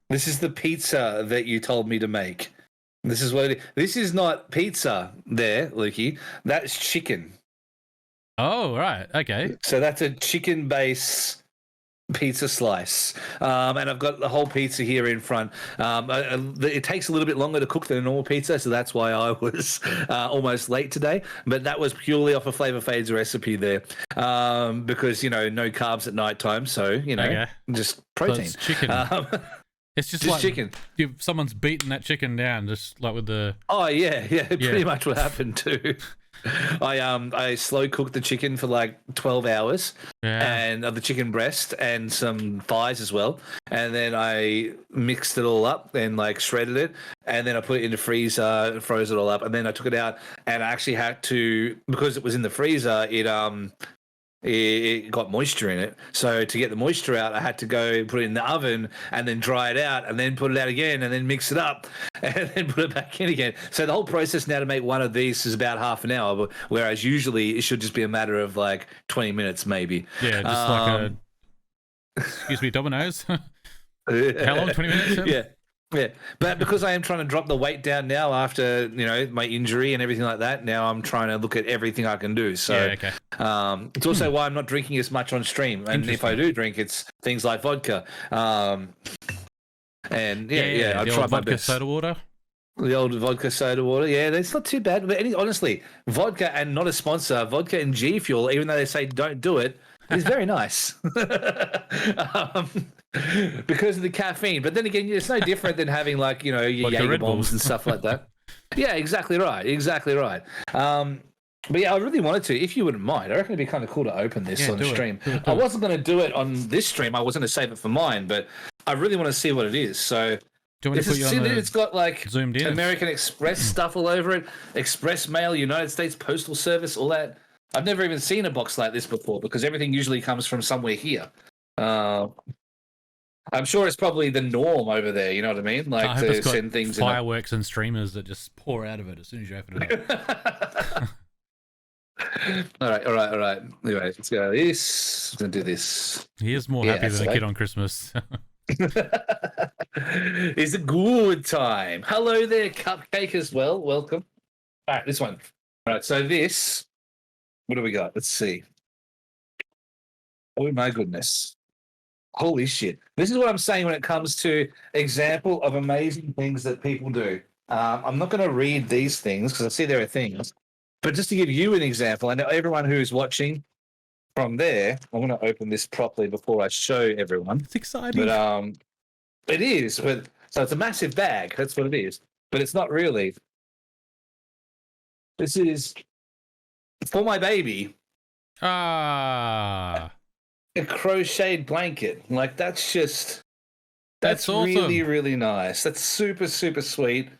the pizza that you told me to make. This is what it is. This is not pizza there, Lukey. That's chicken. Oh, right. Okay. So that's a chicken base pizza slice. And I've got the whole pizza here in front. It takes a little bit longer to cook than a normal pizza, so that's why I was almost late today. But that was purely off of Flavor Fade's recipe there. Because, no carbs at nighttime, so, just protein. So it's chicken. It's just like chicken. Someone's beaten that chicken down, just like with the. Oh yeah, pretty much what happened too. I slow cooked the chicken for like 12 hours, and the chicken breast and some thighs as well, and then I mixed it all up and like shredded it, and then I put it in the freezer, froze it all up, and then I took it out, and I actually had to, because it was in the freezer, it got moisture in it. So to get the moisture out, I had to go put it in the oven and then dry it out and then put it out again and then mix it up and then put it back in again. So the whole process now to make one of these is about half an hour, whereas usually it should just be a matter of like 20 minutes maybe. Yeah, just like excuse me, Domino's. How long? 20 minutes? Yeah, but because I am trying to drop the weight down now after, my injury and everything like that, now I'm trying to look at everything I can do. So it's also why I'm not drinking as much on stream. And if I do drink, it's things like vodka. And I'll try my best. Soda water. The old vodka soda water. Yeah, that's not too bad. But honestly, vodka and not a sponsor, vodka and G Fuel, even though they say don't do it, is very nice. Because of the caffeine. But then again, it's no different than having like, your Jaeger bombs and stuff like that. Yeah, exactly right. But yeah, I really wanted to, if you wouldn't mind. I reckon it'd be kind of cool to open this on stream. I wasn't going to do it on this stream. I was going to save it for mine, but I really want to see what it is. So it's got like zoomed in American Express stuff all over it, Express Mail, United States Postal Service, all that. I've never even seen a box like this before because everything usually comes from somewhere here. I'm sure it's probably the norm over there, you know what I mean? Like to send things fireworks and streamers that just pour out of it as soon as you open it up. All right. Anyway, let's go. Let's do this. He is more happy than a kid on Christmas. It's a good time. Hello there, Cupcake as well. Welcome. All right, this one. All right, so this. What do we got? Let's see. Oh my goodness. Holy shit. This is what I'm saying when it comes to example of amazing things that people do. I'm not going to read these things because I see there are things. But just to give you an example, and everyone who's watching from there, I'm going to open this properly before I show everyone. It's exciting. But it is. But so it's a massive bag. That's what it is. But it's not really. This is for my baby. Ah. A crocheted blanket. Like that's awesome. really, really nice. That's super, super sweet.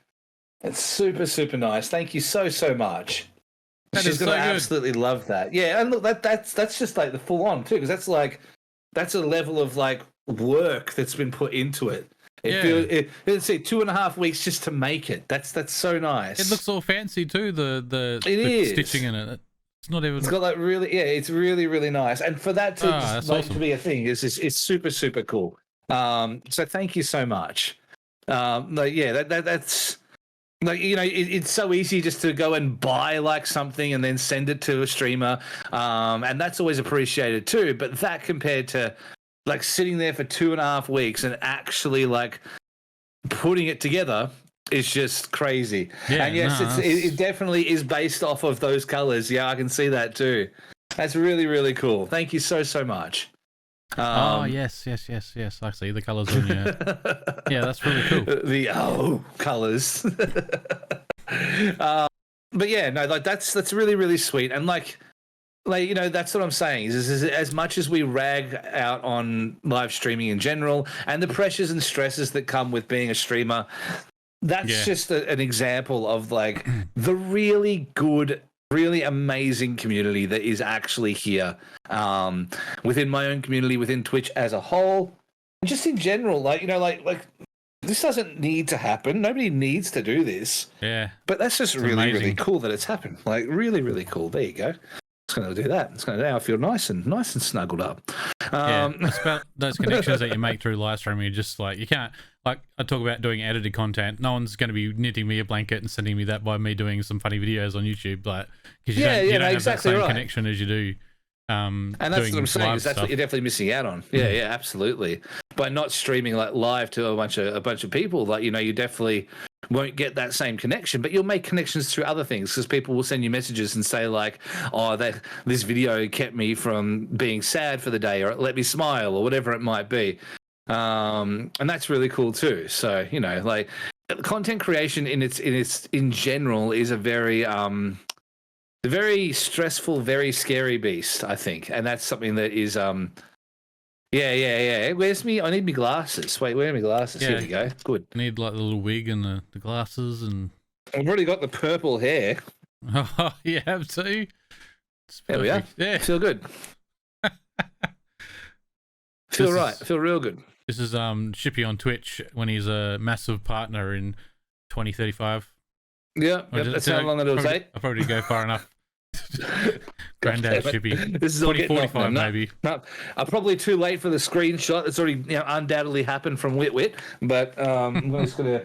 It's super, super nice. Thank you so, so much. She's gonna absolutely love that. Yeah, and look, that's just like the full on too, because that's a level of like work that's been put into it. Let's say 2.5 weeks just to make it. That's so nice. It looks all fancy too. The stitching in it. It's not even. It's got like really, yeah. It's really, really nice, and for that to awesome. to be a thing is super, super cool. So thank you so much. That's. Like, you know, it's so easy just to go and buy like something and then send it to a streamer. And that's always appreciated too. But that compared to like sitting there for 2.5 weeks and actually like putting it together is just crazy. Yeah, and yes, it definitely is based off of those colors. Yeah, I can see that too. That's really, really cool. Thank you so, so much. Yes. I see the colours on you. Yeah, that's really cool. The colours. But yeah, no, like that's really, really sweet. And like you know, that's what I'm saying. Is as much as we rag out on live streaming in general and the pressures and stresses that come with being a streamer, that's just an example of like the really good, really amazing community that is actually here within my own community, within Twitch as a whole, and just in general. Like, you know, like this doesn't need to happen. Nobody needs to do this. Yeah, but that's just really, really cool that it's happened. Like, really, really cool. There you go. It's going to do that. It's going to now feel nice and snuggled up. It's about those connections that you make through live streaming. You're just like, you can't, like I talk about doing edited content. No one's going to be knitting me a blanket and sending me that by me doing some funny videos on YouTube, like because you don't have exactly that same connection as you do. And that's what I'm saying. Is that's what you're definitely missing out on. Yeah, absolutely. By not streaming like live to a bunch of people, like, you know, you definitely won't get that same connection, but you'll make connections through other things because people will send you messages and say like, oh, this video kept me from being sad for the day, or it let me smile, or whatever it might be. And that's really cool too. So, you know, like content creation in general is a very stressful, very scary beast, I think. And that's something that is Where's me? I need my glasses. Wait, where are my glasses? Here we go. Good. I need like the little wig and the glasses, and I've already got the purple hair. Oh, you have too? There we are. Yeah. Feel good. Feel right. Feel real good. This is Shippy on Twitch when he's a massive partner in 2035. Yeah, that's how long it'll take. I'll probably go far enough. Granddad Shippy. This is all 2045 maybe. No, I'm probably too late for the screenshot. It's already undoubtedly happened from Wit. But I'm just going to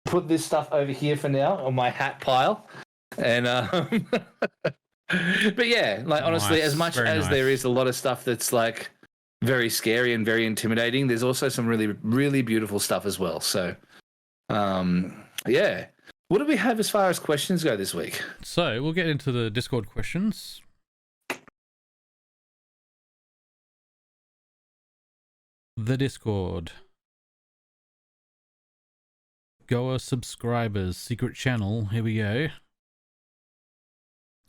put this stuff over here for now on my hat pile. And but yeah, like honestly, as much as there is a lot of stuff that's like very scary and very intimidating, there's also some really, really beautiful stuff as well. So yeah. What do we have as far as questions go this week? So we'll get into the Discord questions. The Discord. Goa subscribers, secret channel. Here we go.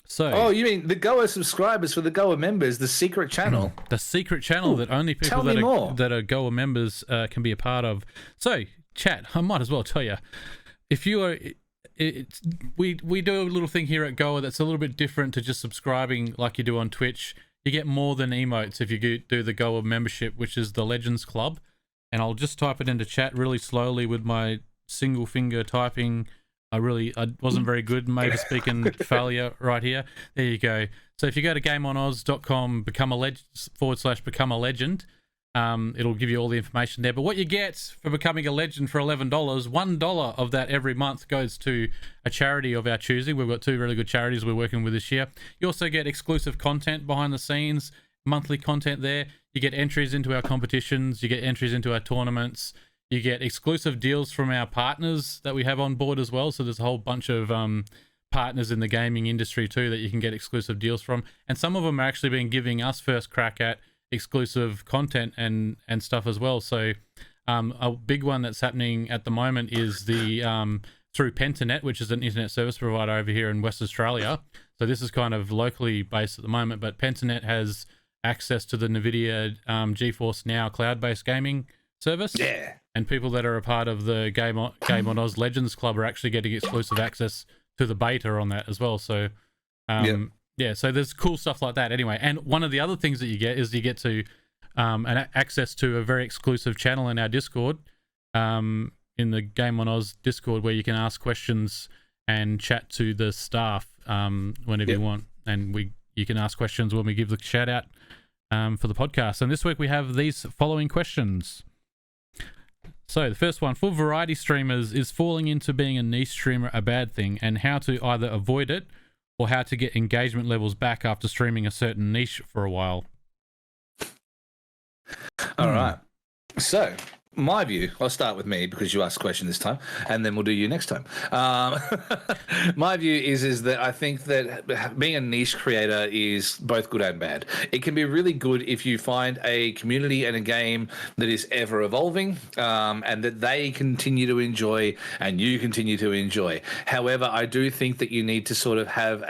So. Oh, you mean the Goa subscribers for the Goa members, the secret channel? The secret channel that only people that are Goa members can be a part of. So, chat, I might as well tell you. If you are... we do a little thing here at Goa that's a little bit different to just subscribing like you do on Twitch. You get more than emotes if you do the Goa membership, which is the Legends Club. And I'll just type it into chat really slowly with my single finger typing I wasn't very good. Maybe speaking failure right here. There you go. So if you go to GameOnAus.com, become a legend, it'll give you all the information there. But what you get for becoming a legend for $11, $1 of that every month goes to a charity of our choosing. We've got 2 really good charities we're working with this year. You also get exclusive content behind the scenes, monthly content there. You get entries into our competitions. You get entries into our tournaments. You get exclusive deals from our partners that we have on board as well. So there's a whole bunch of partners in the gaming industry too that you can get exclusive deals from. And some of them are actually been giving us first crack at exclusive content and stuff as well. So a big one that's happening at the moment is the through Pentanet, which is an internet service provider over here in West Australia. So this is kind of locally based at the moment, but Pentanet has access to the NVIDIA GeForce Now cloud-based gaming service. Yeah. And people that are a part of the Game On Aus Legends Club are actually getting exclusive access to the beta on that as well. So, yeah, so there's cool stuff like that anyway. And one of the other things that you get is you get to access to a very exclusive channel in our Discord, in the Game On Aus Discord, where you can ask questions and chat to the staff whenever you want. And you can ask questions when we give the shout out for the podcast. And this week we have these following questions. So the first one, for variety streamers, is falling into being a niche streamer a bad thing, and how to either avoid it or how to get engagement levels back after streaming a certain niche for a while? All right. So my view, I'll start with me because you asked a question this time, and then we'll do you next time. My view is that I think that being a niche creator is both good and bad. It can be really good if you find a community and a game that is ever evolving, and that they continue to enjoy and you continue to enjoy. However, I do think that you need to sort of have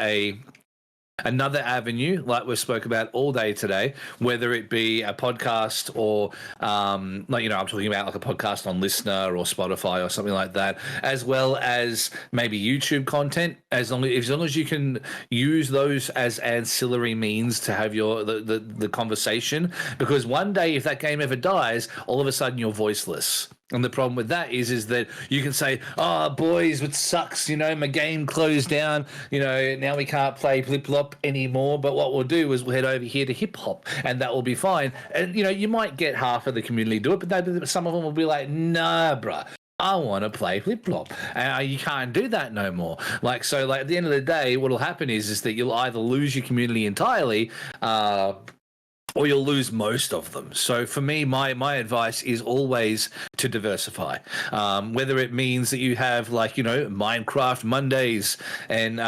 another avenue, like we spoke about all day today, whether it be a podcast or, I'm talking about like a podcast on Listener or Spotify or something like that, as well as maybe YouTube content, as long as you can use those as ancillary means to have the conversation. Because one day, if that game ever dies, all of a sudden you're voiceless. And the problem with that is that you can say, "Oh, boys, it sucks. My game closed down. Now we can't play Flip Flop anymore. But what we'll do is we'll head over here to hip hop, and that will be fine." And you might get half of the community do it, but some of them will be like, "Nah, bruh, I want to play Flip Flop." And you can't do that no more. At the end of the day, what will happen is that you'll either lose your community entirely, or you'll lose most of them. So for me, my advice is always to diversify. Whether it means that you have Minecraft Mondays, and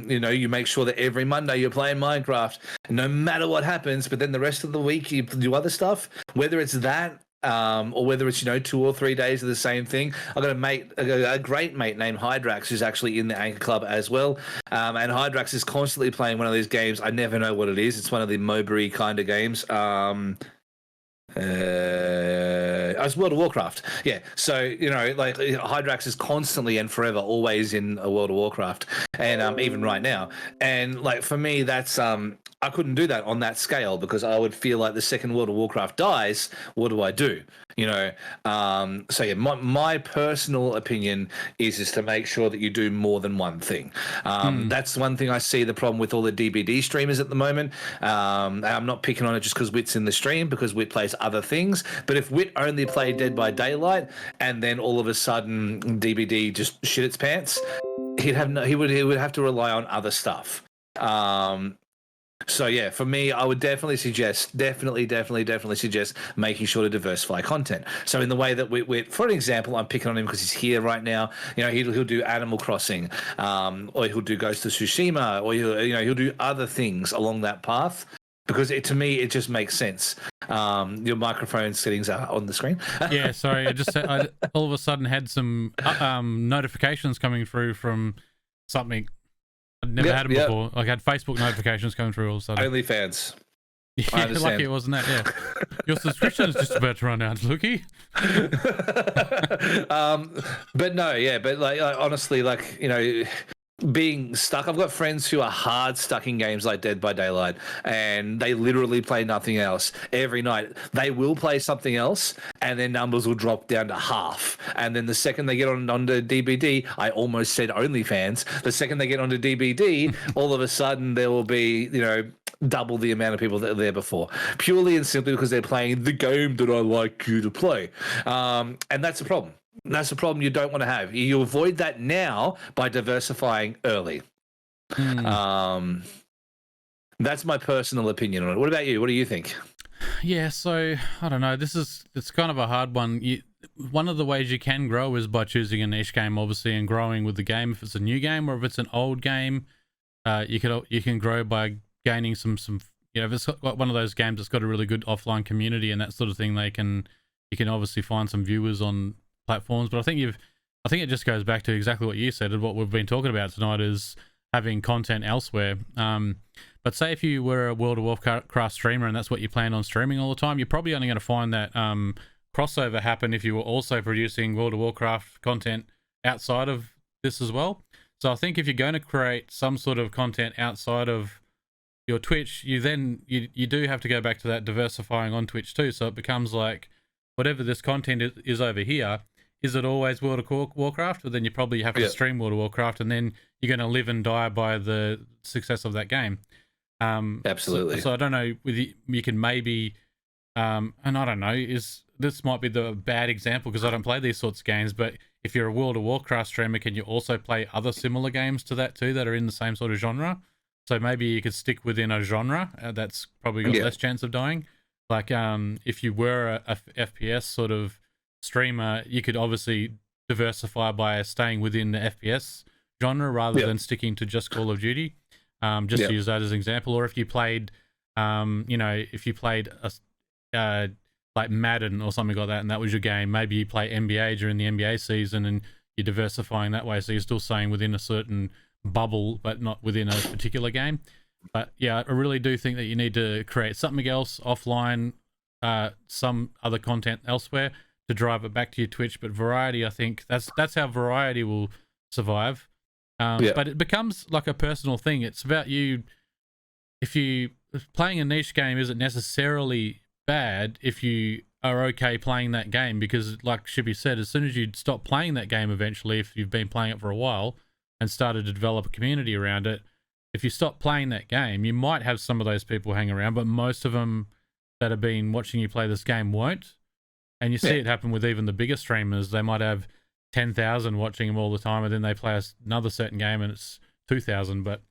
you make sure that every Monday you're playing Minecraft, no matter what happens. But then the rest of the week you do other stuff. Whether it's that. Or whether it's 2 or 3 days of the same thing. I've got a great mate named Hydrax who's actually in the Anchor Club as well, and Hydrax is constantly playing one of these games. I never know what it is. It's one of the Mowbray kind of games. It's World of Warcraft. Yeah. So, Hydrax is constantly and forever always in a World of Warcraft, and even right now. And for me, that's I couldn't do that on that scale, because I would feel like the second World of Warcraft dies, what do I do? So yeah, my personal opinion is to make sure that you do more than one thing. That's one thing I see the problem with all the DBD streamers at the moment. I'm not picking on it just because Wit's in the stream, because Wit plays other things. But if Wit only played Dead by Daylight and then all of a sudden DBD just shit its pants, he would have to rely on other stuff. So yeah, for me, I would definitely suggest making sure to diversify content. So in the way that we for an example, I'm picking on him because he's here right now. He'll do Animal Crossing, or he'll do Ghost of Tsushima, or he'll do other things along that path. Because to me, it just makes sense. Your microphone settings are on the screen. Yeah, sorry. I all of a sudden had some notifications coming through from something. I'd never had them before. I had Facebook notifications coming through all of a sudden. OnlyFans. Yeah, lucky it wasn't that, yeah. Your subscription is just about to run out, Lukey. But no, yeah, but honestly, being stuck. I've got friends who are hard stuck in games like Dead by Daylight, and they literally play nothing else every night. They will play something else, and their numbers will drop down to half. And then the second they get onto DBD, I almost said OnlyFans. The second they get onto DBD, all of a sudden there will be, double the amount of people that were there before, purely and simply because they're playing the game that I like you to play. And that's a problem. That's the problem you don't want to have. You avoid that now by diversifying early. That's my personal opinion on it. What about you? What do you think? Yeah, so I don't know. It's kind of a hard one. One of the ways you can grow is by choosing a niche game, obviously, and growing with the game. If it's a new game or if it's an old game, you can grow by gaining some. If it's got one of those games that's got a really good offline community and that sort of thing, you can obviously find some viewers on platforms. But I think it just goes back to exactly what you said, and what we've been talking about tonight is having content elsewhere. But say if you were a World of Warcraft streamer and that's what you plan on streaming all the time, you're probably only going to find that crossover happen if you were also producing World of Warcraft content outside of this as well. So I think if you're going to create some sort of content outside of your Twitch, you do have to go back to that diversifying on Twitch too. So it becomes like, whatever this content is over here, is it always World of Warcraft? Or then you probably have to stream World of Warcraft, and then you're going to live and die by the success of that game. Absolutely. So I don't know. You can maybe, and I don't know. This might be the bad example because I don't play these sorts of games. But if you're a World of Warcraft streamer, can you also play other similar games to that too that are in the same sort of genre? So maybe you could stick within a genre that's probably got less chance of dying. Like if you were a FPS sort of streamer, you could obviously diversify by staying within the FPS genre rather than sticking to just Call of Duty. To use that as an example. Or if you played, like Madden or something like that, and that was your game, maybe you play NBA during the NBA season and you're diversifying that way. So you're still staying within a certain bubble, but not within a particular game. But yeah, I really do think that you need to create something else offline, some other content elsewhere to drive it back to your Twitch. But variety, I think that's how variety will survive. But it becomes like a personal thing. It's about you. If playing a niche game isn't necessarily bad if you are okay playing that game, because like Shippy said, as soon as you stop playing that game eventually, if you've been playing it for a while and started to develop a community around it, if you stop playing that game, you might have some of those people hang around, but most of them that have been watching you play this game won't. And you see it happen with even the bigger streamers. They might have 10,000 watching them all the time, and then they play another certain game and it's 2,000. But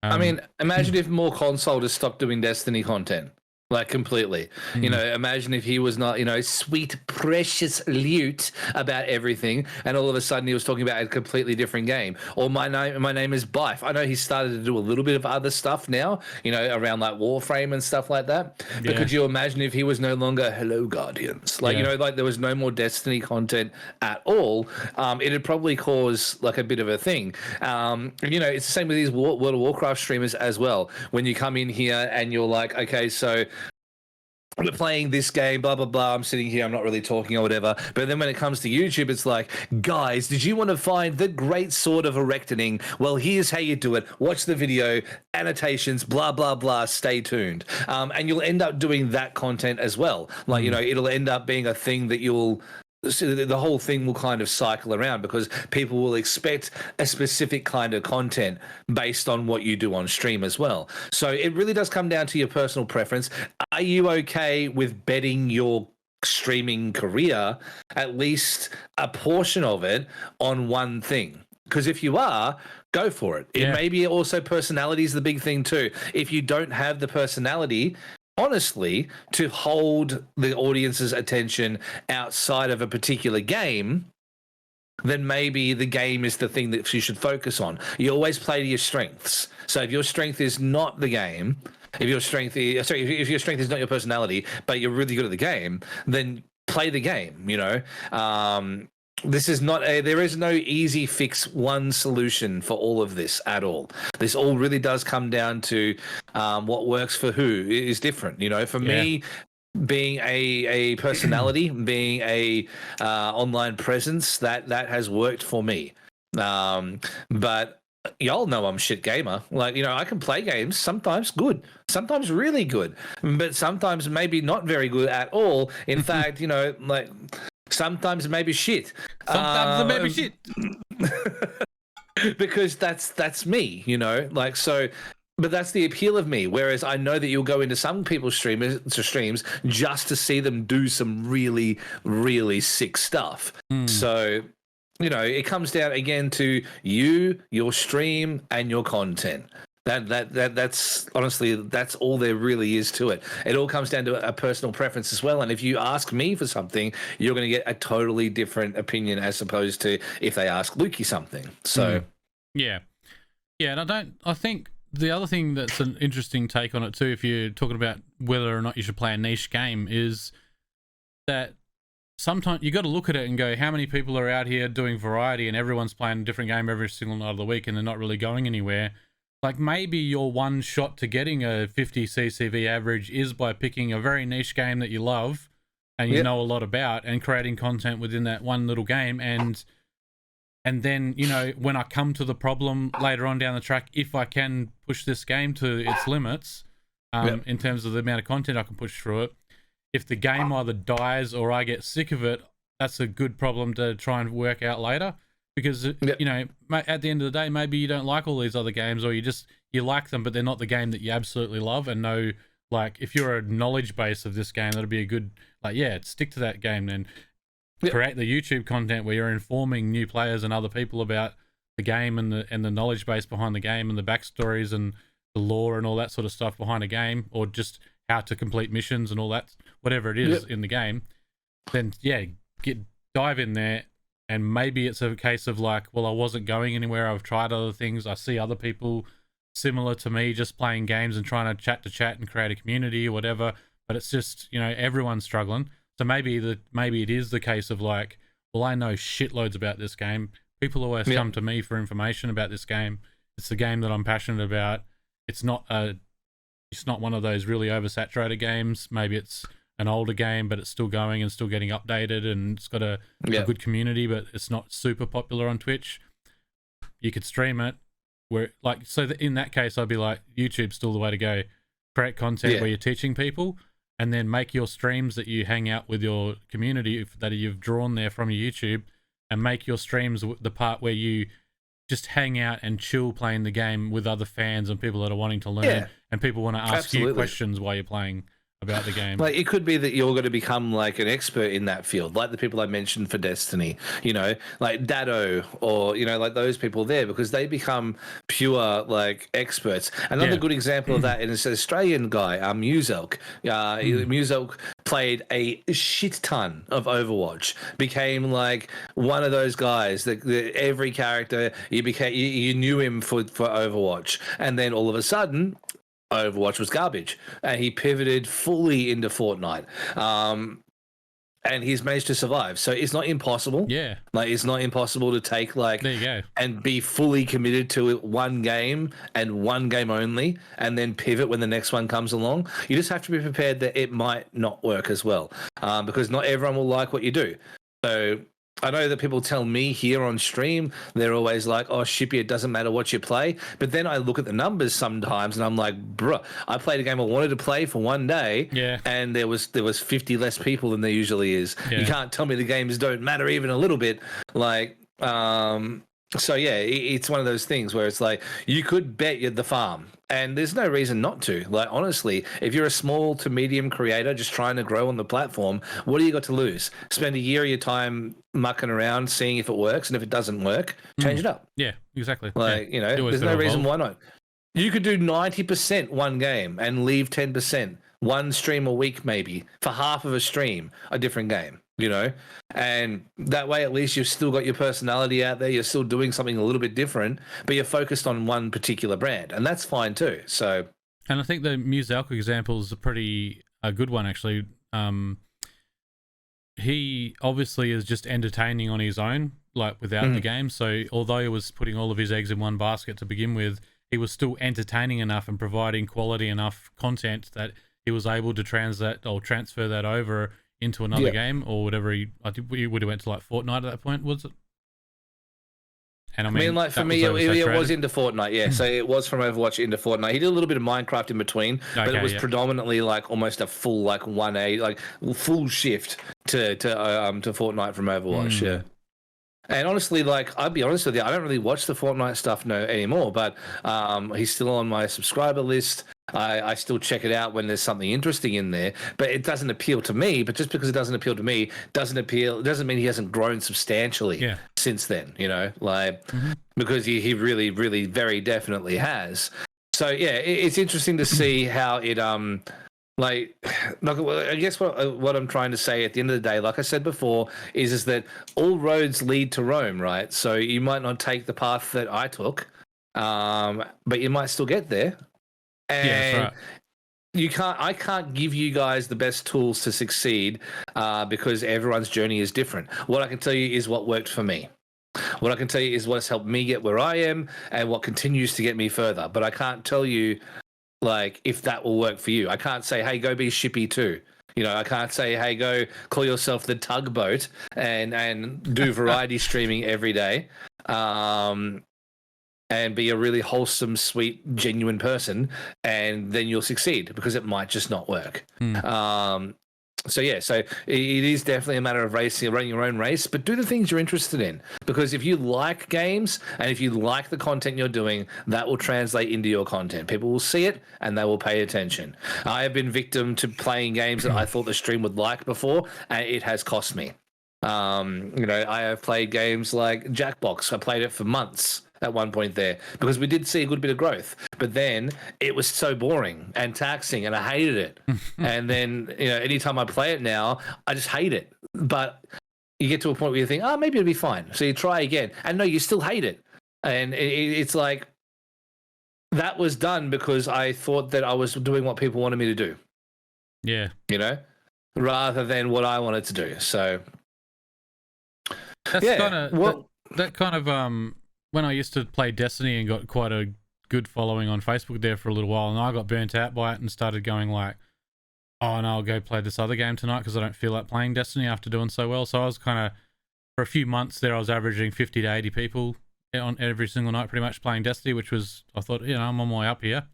I mean, imagine if more console just stopped doing Destiny content. Like completely, imagine if he was not, sweet, precious Lute about everything, and all of a sudden he was talking about a completely different game. Or my name is Bife. I know he started to do a little bit of other stuff now, around like Warframe and stuff like that. But could you imagine if he was no longer Hello Guardians? Like, like there was no more Destiny content at all. It'd probably cause like a bit of a thing. It's the same with these World of Warcraft streamers as well. When you come in here and you're like, okay, so we're playing this game, blah, blah, blah. I'm sitting here, I'm not really talking or whatever. But then when it comes to YouTube, it's like, guys, did you want to find the great sword of Erectoning? Well, here's how you do it. Watch the video, annotations, blah, blah, blah. Stay tuned. And you'll end up doing that content as well. Like, it'll end up being a thing that the whole thing will kind of cycle around because people will expect a specific kind of content based on what you do on stream as well. So it really does come down to your personal preference. Are you okay with betting your streaming career, at least a portion of it, on one thing? Because if you are, go for it. It may be also personality is the big thing too. If you don't have the personality, honestly, to hold the audience's attention outside of a particular game, then maybe the game is the thing that you should focus on. You always play to your strengths. So if your strength is not the game, if your strength is not your personality, but you're really good at the game, then play the game, This is not there is no easy fix, one solution for all of this at all. This all really does come down to what works for who is different. For me, being a personality, being a online presence, that has worked for me. But y'all know I'm a shit gamer. Like, I can play games, sometimes good, sometimes really good, but sometimes maybe not very good at all. In fact, like sometimes maybe shit. Sometimes it may be shit. Because that's me, like, so. But that's the appeal of me. Whereas I know that you'll go into some people's streams just to see them do some really, really sick stuff. So, it comes down again to you, your stream, and your content. That's honestly, that's all there really is to it. It all comes down to a personal preference as well. And if you ask me for something, you're going to get a totally different opinion as opposed to if they ask Lukey something. So, yeah, and I think. The other thing that's an interesting take on it too, if you're talking about whether or not you should play a niche game, is that sometimes you got to look at it and go, how many people are out here doing variety and everyone's playing a different game every single night of the week and they're not really going anywhere. Like maybe your one shot to getting a 50 CCV average is by picking a very niche game that you love and you know a lot about and creating content within that one little game. And then, when I come to the problem later on down the track, if I can push this game to its limits, in terms of the amount of content I can push through it, if the game either dies or I get sick of it, that's a good problem to try and work out later. Because, at the end of the day, maybe you don't like all these other games or you like them, but they're not the game that you absolutely love and know, like, if you're a knowledge base of this game, that'd be a good, stick to that game then. Create the YouTube content where you're informing new players and other people about the game and the knowledge base behind the game and the backstories and the lore and all that sort of stuff behind a game, or just how to complete missions and all that, whatever it is in the game. Then dive in there, and maybe it's a case of like, well, I wasn't going anywhere. I've tried other things. I see other people similar to me just playing games and trying to chat and create a community or whatever. But it's just everyone's struggling. So maybe it is the case of like, well, I know shitloads about this game. People always come to me for information about this game. It's the game that I'm passionate about. It's not one of those really oversaturated games. Maybe it's an older game, but it's still going and still getting updated, and it's got a good community, but it's not super popular on Twitch. You could stream it. In that case, I'd be like, YouTube's still the way to go. Create content where you're teaching people. And then make your streams that you hang out with your community that you've drawn there from your YouTube, and make your streams the part where you just hang out and chill playing the game with other fans and people that are wanting to learn, and people want to ask you questions while you're playing about the game. Like, it could be that you're going to become like an expert in that field, like the people I mentioned for Destiny, like Dado, or like those people there, because they become pure like experts. Another good example of that is an Australian guy, Muselk. Muselk played a shit ton of Overwatch, became like one of those guys that every character you knew him for Overwatch, and then all of a sudden Overwatch was garbage, and he pivoted fully into Fortnite. And he's managed to survive. So it's not impossible. Yeah. Like, it's not impossible to take there you go, and be fully committed to one game and one game only, and then pivot when the next one comes along. You just have to be prepared that it might not work as well, because not everyone will like what you do. So I know that people tell me here on stream, they're always like, oh, Shippy, it doesn't matter what you play. But then I look at the numbers sometimes and I'm like, bruh, I played a game I wanted to play for one day, and there was 50 less people than there usually is. You can't tell me the games don't matter even a little bit. Like, so yeah, it's one of those things where it's like, you could bet you're the farm, and there's no reason not to. Like, honestly, if you're a small to medium creator just trying to grow on the platform, what do you got to lose? Spend a year of your time mucking around, seeing if it works, and if it doesn't work, change it up. Yeah, exactly. Like, there's no reason why not. You could do 90% one game and leave 10%, one stream a week maybe, for half of a stream, a different game. And that way at least you've still got your personality out there, you're still doing something a little bit different, but you're focused on one particular brand, and that's fine too. So, and I think the Muselk example is a good one actually. He obviously is just entertaining on his own, like without the game. So although he was putting all of his eggs in one basket to begin with, he was still entertaining enough and providing quality enough content that he was able to transfer that over into another game or whatever. I think we would have went to like Fortnite at that point, was it? And I I mean, mean like for that me, was it was oversaturated. into Fortnite. Yeah, so it was from Overwatch into Fortnite. He did a little bit of Minecraft in between, but it Okay, was yeah. predominantly like almost a full like 180, like full shift to Fortnite from Overwatch. Yeah. And honestly, like I'll be honest with you, I don't really watch the Fortnite stuff anymore. But he's still on my subscriber list. I still check it out when there's something interesting in there. But it doesn't appeal to me. But just because it doesn't appeal to me, doesn't mean he hasn't grown substantially since then. You know, like because he really, really, very definitely has. So yeah, it's interesting to see how it like I guess what I'm trying to say at the end of the day, like I said before, is that all roads lead to Rome, right? So you might not take the path that I took, but you might still get there. And that's right. I can't give you guys the best tools to succeed because everyone's journey is different. What I can tell you is what worked for me. What I can tell you is what's helped me get where I am and what continues to get me further. But I can't tell you like if that will work for you. I can't say, hey, go be Shippy too. You know, I can't say, hey, go call yourself the Tugboat and do variety streaming every day. And be a really wholesome, sweet, genuine person, and then you'll succeed because it might just not work. So it is definitely a matter of running your own race, but do the things you're interested in. Because if you like games and if you like the content you're doing, that will translate into your content. People will see it and they will pay attention. I have been victim to playing games that I thought the stream would like before, and it has cost me. I have played games like Jackbox. I played it for months at one point there because we did see a good bit of growth, but then it was so boring and taxing and I hated it. And then, anytime I play it now, I just hate it. But you get to a point where you think, oh, maybe it'll be fine. So you try again and no, you still hate it. And it's like that was done because I thought that I was doing what people wanted me to do. Yeah. Rather than what I wanted to do. So that's kind of when I used to play Destiny and got quite a good following on Facebook there for a little while, and I got burnt out by it and started going like, oh no, I'll go play this other game tonight because I don't feel like playing Destiny after doing so well. So I was kind of, for a few months there, I was averaging 50 to 80 people on every single night pretty much playing Destiny, which was, I thought, I'm on my way up here.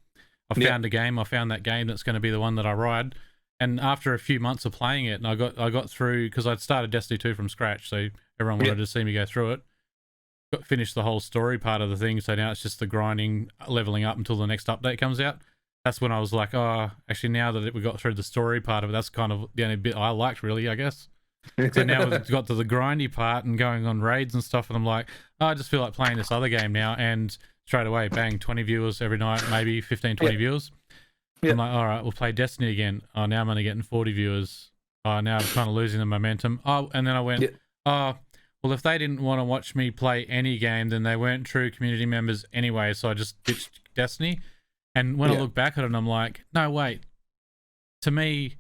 I found that game that's going to be the one that I ride. And after a few months of playing it, and I got through, because I'd started Destiny 2 from scratch, so everyone wanted to see me go through it. Finished the whole story part of the thing, so now it's just the grinding, leveling up until the next update comes out. That's when I was like, oh, actually now that we got through the story part of it, that's kind of the only bit I liked, really, I guess. So now we've got to the grindy part and going on raids and stuff, and I'm like, oh, I just feel like playing this other game now, and straight away, bang, 20 viewers every night, maybe 15, 20 viewers. I'm like, all right, we'll play Destiny again. Oh, now I'm only getting 40 viewers. Oh, now I'm kind of losing the momentum. Oh, and then I went, well, if they didn't want to watch me play any game, then they weren't true community members anyway, so I just ditched Destiny. And when I look back at it, I'm like, no, wait. To me,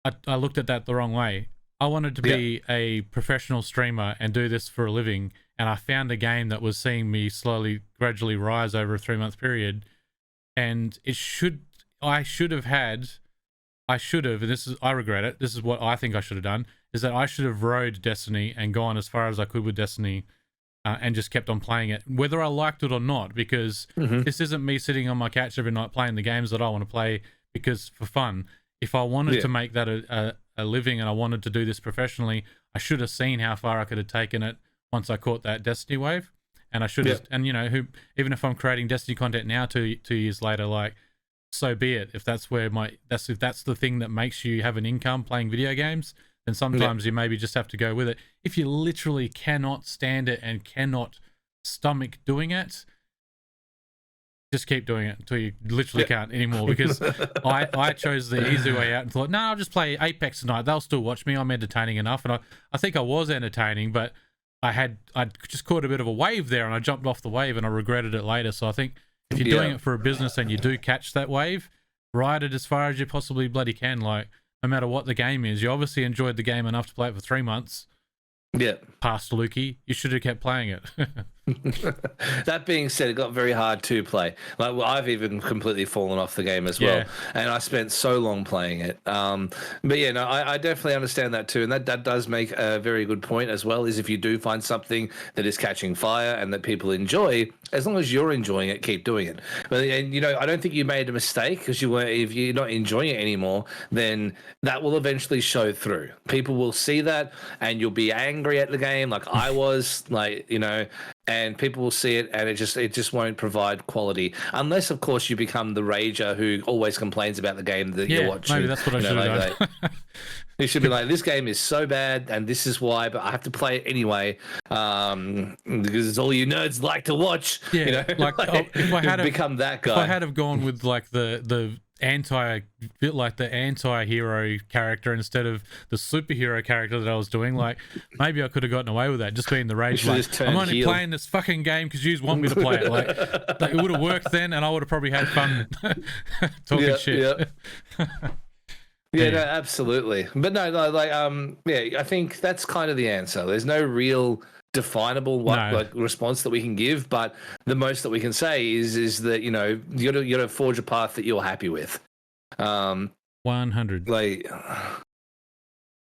I looked at that the wrong way. I wanted to be a professional streamer and do this for a living, and I found a game that was seeing me slowly, gradually rise over a 3-month period, and I should have, and I regret it, this is what I think I should have done, is that I should have rode Destiny and gone as far as I could with Destiny and just kept on playing it, whether I liked it or not, because this isn't me sitting on my couch every night playing the games that I want to play because for fun. If I wanted to make that a living and I wanted to do this professionally, I should have seen how far I could have taken it once I caught that Destiny wave. And I should have, and even if I'm creating Destiny content now, 2 years later, like, so be it. If that's if that's the thing that makes you have an income playing video games, then sometimes you maybe just have to go with it. If you literally cannot stand it and cannot stomach doing it, just keep doing it until you literally can't anymore. Because I chose the easy way out and thought, no, I'll just play Apex tonight. They'll still watch me. I'm entertaining enough. And I think I was entertaining, but I just caught a bit of a wave there and I jumped off the wave and I regretted it later. So I think if you're doing it for a business and you do catch that wave, ride it as far as you possibly bloody can. Like, no matter what the game is, you obviously enjoyed the game enough to play it for 3 months. Past Lukey, you should have kept playing it. That being said, it got very hard to play. Like, well, I've even completely fallen off the game as well, and I spent so long playing it. But yeah, no, I definitely understand that too, and that does make a very good point as well. Is if you do find something that is catching fire and that people enjoy, as long as you're enjoying it, keep doing it. But and I don't think you made a mistake because if you're not enjoying it anymore, then that will eventually show through. People will see that, and you'll be angry at the game, like I was, and people will see it, and it just won't provide quality unless, of course, you become the rager who always complains about the game that you're watching. Maybe that's what I should have done. You should be like, this game is so bad, and this is why, but I have to play it anyway because it's all you nerds like to watch. Yeah, if I had become that guy. If I had have gone with like the anti-hero character instead of the superhero character that I was doing, like maybe I could have gotten away with that, just being the rage. Like, I'm only playing this fucking game because you want me to play it. Like it would have worked then, and I would have probably had fun talking shit. Yeah, no, absolutely. But no, I think that's kind of the answer. There's no real definable response that we can give, but the most that we can say is that you gotta forge a path that you're happy with. 100. Like,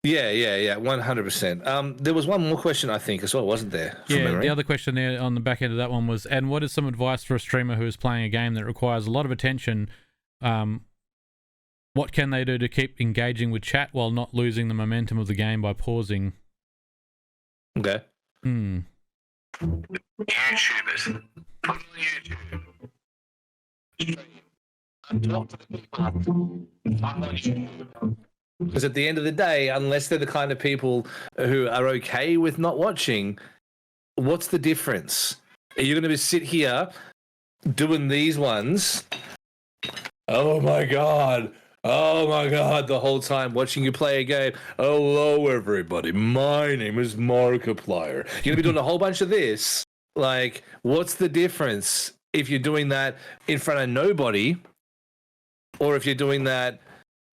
yeah, 100%. There was one more question I think as well, wasn't there? Yeah, the other question there on the back end of that one was, and what is some advice for a streamer who is playing a game that requires a lot of attention? What can they do to keep engaging with chat while not losing the momentum of the game by pausing? Okay. YouTubers. Put on YouTube. Talk to the people. Because at the end of the day, unless they're the kind of people who are okay with not watching, what's the difference? Are you going to sit here doing these ones? Oh my god, the whole time watching you play a game. Hello, everybody. My name is Markiplier. You're going to be doing a whole bunch of this. Like, what's the difference if you're doing that in front of nobody or if you're doing that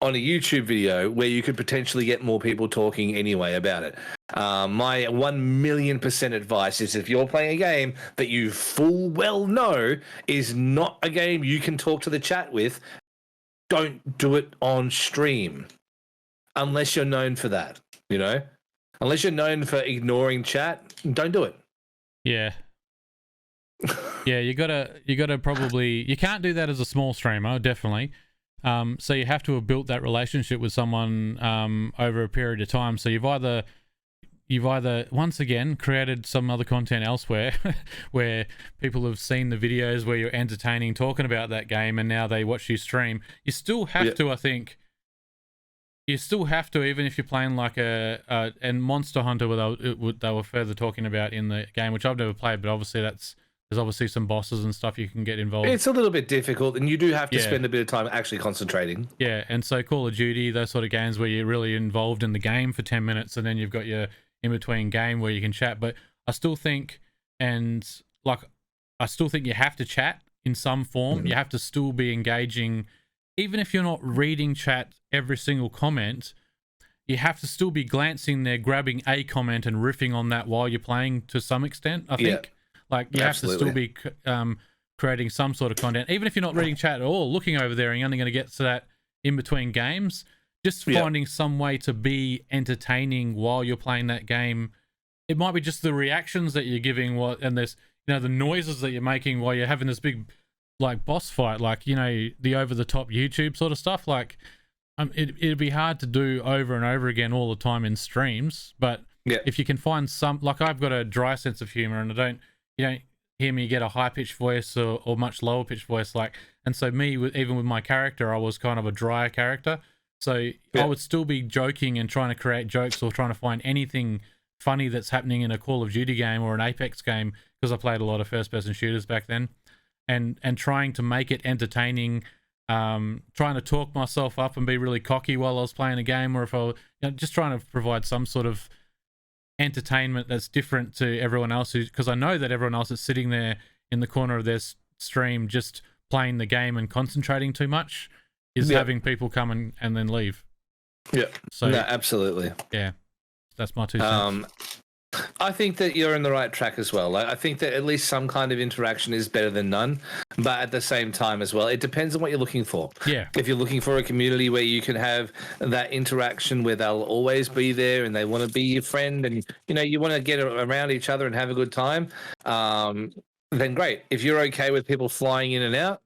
on a YouTube video where you could potentially get more people talking anyway about it? My 1,000,000% advice is if you're playing a game that you full well know is not a game you can talk to the chat with, don't do it on stream unless you're known for that, unless you're known for ignoring chat, don't do it. Yeah, you gotta probably, you can't do that as a small streamer, definitely. So you have to have built that relationship with someone over a period of time. So you've either once again created some other content elsewhere where people have seen the videos where you're entertaining talking about that game, and now they watch you stream. You still have to, I think, even if you're playing like and Monster Hunter, where they were further talking about in the game, which I've never played, but obviously there's obviously some bosses and stuff you can get involved. It's a little bit difficult, and you do have to spend a bit of time actually concentrating. Yeah, and so Call of Duty, those sort of games where you're really involved in the game for 10 minutes, and then you've got your in-between game where you can chat. But I still think, you have to chat in some form. You have to still be engaging. Even if you're not reading chat every single comment, you have to still be glancing there, grabbing a comment and riffing on that while you're playing to some extent, I think. Like, you have to still be creating some sort of content. Even if you're not reading chat at all, looking over there and you're only going to get to that in between games, just finding some way to be entertaining while you're playing that game. It might be just the reactions that you're giving, and there's, the noises that you're making while you're having this big, like, boss fight, like, the over-the-top YouTube sort of stuff. Like, it'd be hard to do over and over again all the time in streams, but if you can find some, like, I've got a dry sense of humor, and you don't hear me get a high-pitched voice or much lower-pitched voice, like, and so even with my character, I was kind of a drier character, so I would still be joking and trying to create jokes or trying to find anything funny that's happening in a Call of Duty game or an Apex game, because I played a lot of first-person shooters back then, and trying to make it entertaining, trying to talk myself up and be really cocky while I was playing a game, or if I just trying to provide some sort of entertainment that's different to everyone else, because I know that everyone else is sitting there in the corner of their stream just playing the game and concentrating too much, is having people come and then leave. So absolutely. Yeah, that's my 2 cents. I think that you're on the right track as well. Like, I think that at least some kind of interaction is better than none, but at the same time as well, it depends on what you're looking for. Yeah. If you're looking for a community where you can have that interaction where they'll always be there and they want to be your friend and, you know, you want to get around each other and have a good time, then great. If you're okay with people flying in and out,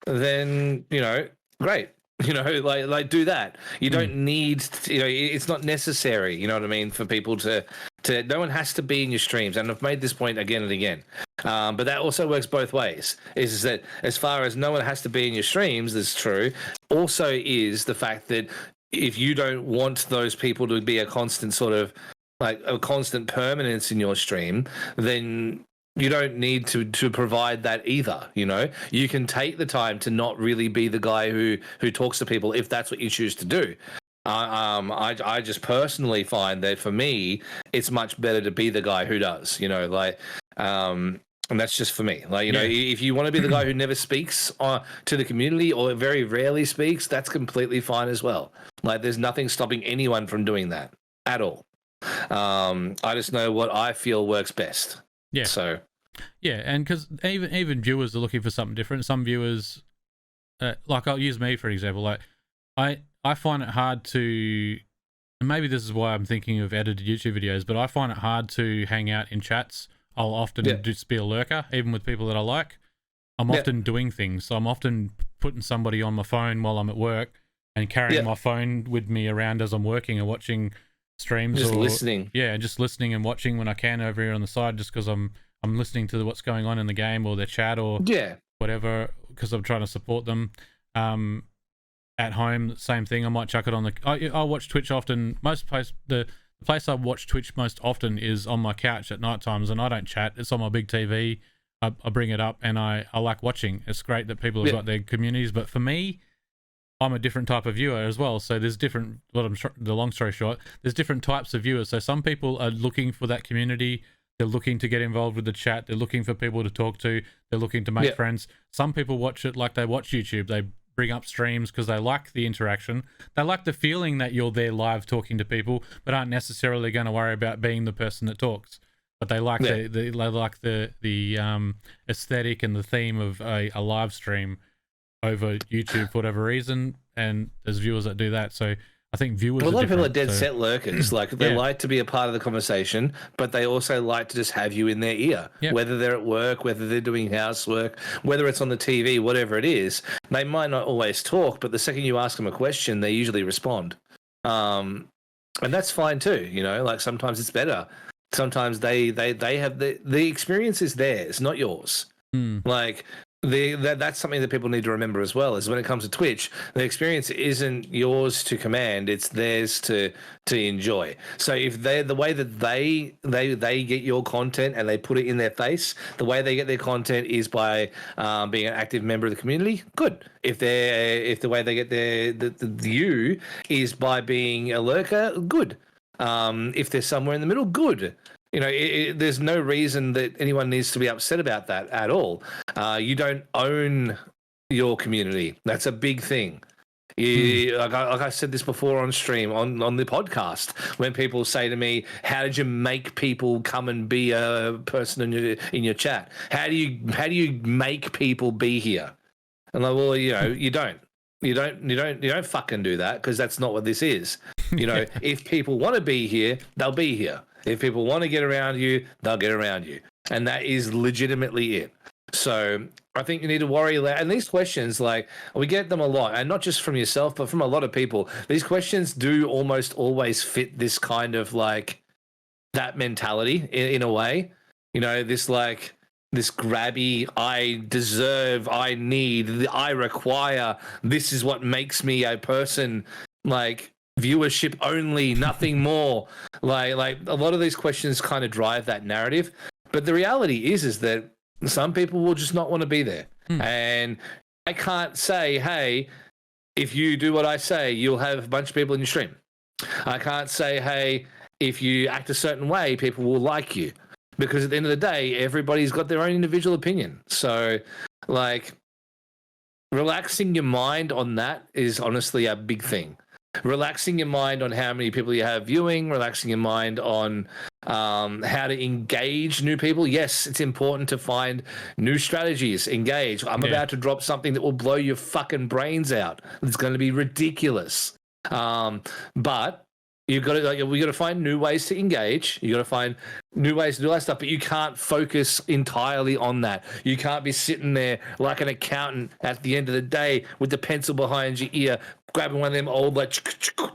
then, you know, great. You know, like do that. You don't need to, you know, it's not necessary, you know what I mean, for people to no one has to be in your streams. And I've made this point again and again. But that also works both ways. Is that as far as no one has to be in your streams, that's true. Also is the fact that if you don't want those people to be a constant sort of like a constant permanence in your stream, then you don't need to provide that either. You know, you can take the time to not really be the guy who talks to people if that's what you choose to do. I just personally find that for me, it's much better to be the guy who does. You know, like, and that's just for me. Like, you know, if you want to be the guy who never speaks to the community or very rarely speaks, that's completely fine as well. Like, there's nothing stopping anyone from doing that at all. I just know what I feel works best. Yeah. So, yeah, and because even viewers are looking for something different. Some viewers, like I'll use me for example. Like I find it hard to, and maybe this is why I'm thinking of edited YouTube videos, but I find it hard to hang out in chats. I'll often just be a lurker, even with people that I like. I'm often doing things, so I'm often putting somebody on my phone while I'm at work and carrying my phone with me around as I'm working and watching streams, just listening. Yeah, just listening and watching when I can over here on the side, just because I'm listening to what's going on in the game or their chat or whatever, because I'm trying to support them. At home, same thing. I might chuck it on the. I watch Twitch often. The place I watch Twitch most often is on my couch at night times, and I don't chat. It's on my big TV. I bring it up, and I like watching. It's great that people have got their communities, but for me, I'm a different type of viewer as well. So there's different. The long story short, there's different types of viewers. So some people are looking for that community. They're looking to get involved with the chat. They're looking for people to talk to. They're looking to make friends. Some people watch it like they watch YouTube. They bring up streams because they like the interaction. They like the feeling that you're there live talking to people, but aren't necessarily going to worry about being the person that talks. But they like they like the aesthetic and the theme of a live stream over YouTube for whatever reason. And there's viewers that do that. So I think viewers. Well, a lot of people are dead so. set lurkers. Like they like to be a part of the conversation, but they also like to just have you in their ear, whether they're at work, whether they're doing housework, whether it's on the TV, whatever it is. They might not always talk, but the second you ask them a question, they usually respond. And that's fine too. You know, like sometimes it's better. Sometimes they have the experience is theirs, not yours. Like. That's something that people need to remember as well, is when it comes to Twitch, the experience isn't yours to command, it's theirs to enjoy. So if they're the way that they get your content and they put it in their face, the way they get their content is by being an active member of the community, good. If the way they get the view is by being a lurker, good. If they're somewhere in the middle, good. You know, there's no reason that anyone needs to be upset about that at all. You don't own your community. That's a big thing. Like I said this before on stream, on the podcast, when people say to me, how did you make people come and be a person in your chat? How do you make people be here? And like, well, you know, you don't fucking do that, because that's not what this is. You know, if people want to be here, they'll be here. If people want to get around you, they'll get around you. And that is legitimately it. So I think you need to worry. And these questions, like, we get them a lot, and not just from yourself, but from a lot of people. These questions do almost always fit this kind of like that mentality in a way. You know, this like this grabby, I deserve, I need, I require, this is what makes me a person, like viewership only, nothing more. Like a lot of these questions kind of drive that narrative. But the reality is that some people will just not want to be there. And I can't say, hey, if you do what I say, you'll have a bunch of people in your stream. I can't say, hey, if you act a certain way, people will like you. Because at the end of the day, everybody's got their own individual opinion. So, like, relaxing your mind on that is honestly a big thing. relaxing your mind on how many people you have viewing, relaxing your mind on how to engage new people. Yes, it's important to find new strategies, engage. I'm about to drop something that will blow your fucking brains out. It's going to be ridiculous. But you've got to, we got to find new ways to engage. You got to find new ways to do that stuff, but you can't focus entirely on that. You can't be sitting there like an accountant at the end of the day with the pencil behind your ear, grabbing one of them old, like,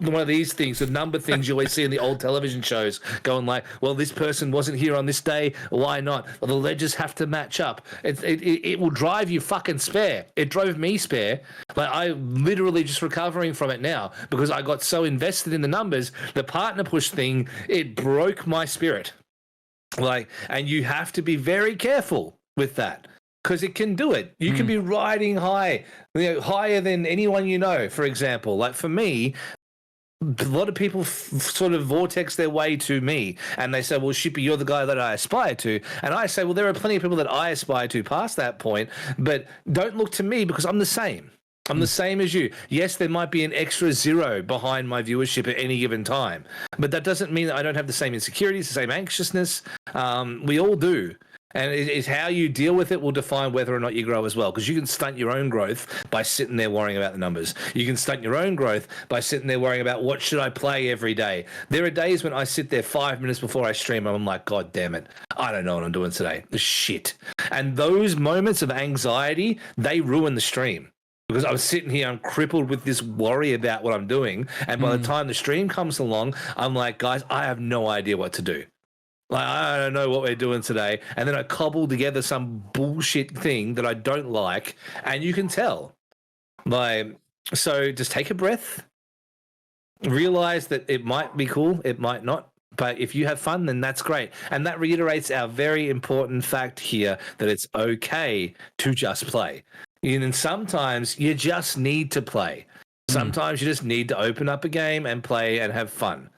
one of these things, the number things you always see in the old television shows, going like, well, this person wasn't here on this day, why not? Well, the ledgers have to match up. It will drive you fucking spare. It drove me spare. Like, I'm literally just recovering from it now because I got so invested in the numbers. The partner push thing, it broke my spirit. Like, and you have to be very careful with that, because it can do it. You can be riding high, higher than anyone you know, for example. Like for me, a lot of people sort of vortex their way to me and they say, well, Shippy, you're the guy that I aspire to. And I say, well, there are plenty of people that I aspire to past that point, but don't look to me because I'm the same. I'm the same as you. Yes, there might be an extra 0 behind my viewership at any given time, but that doesn't mean that I don't have the same insecurities, the same anxiousness. We all do. And it's how you deal with it will define whether or not you grow as well. Because you can stunt your own growth by sitting there worrying about the numbers. You can stunt your own growth by sitting there worrying about what should I play every day. There are days when I sit there 5 minutes before I stream and I'm like, God damn it, I don't know what I'm doing today. Shit. And those moments of anxiety, they ruin the stream. Because I'm sitting here, I'm crippled with this worry about what I'm doing. And by the time the stream comes along, I'm like, guys, I have no idea what to do. Like, I don't know what we're doing today. And then I cobble together some bullshit thing that I don't like. And you can tell. Like, so just take a breath. Realize that it might be cool. It might not. But if you have fun, then that's great. And that reiterates our very important fact here that it's okay to just play. And sometimes you just need to play. Sometimes you just need to open up a game and play and have fun.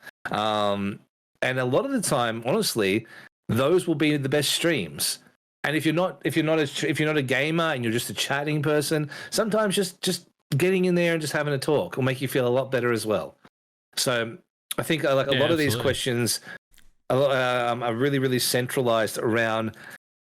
And a lot of the time, honestly, those will be the best streams. And if you're not a gamer and you're just a chatting person, sometimes just getting in there and just having a talk will make you feel a lot better as well. So I think like a lot of these questions are really, really centralized around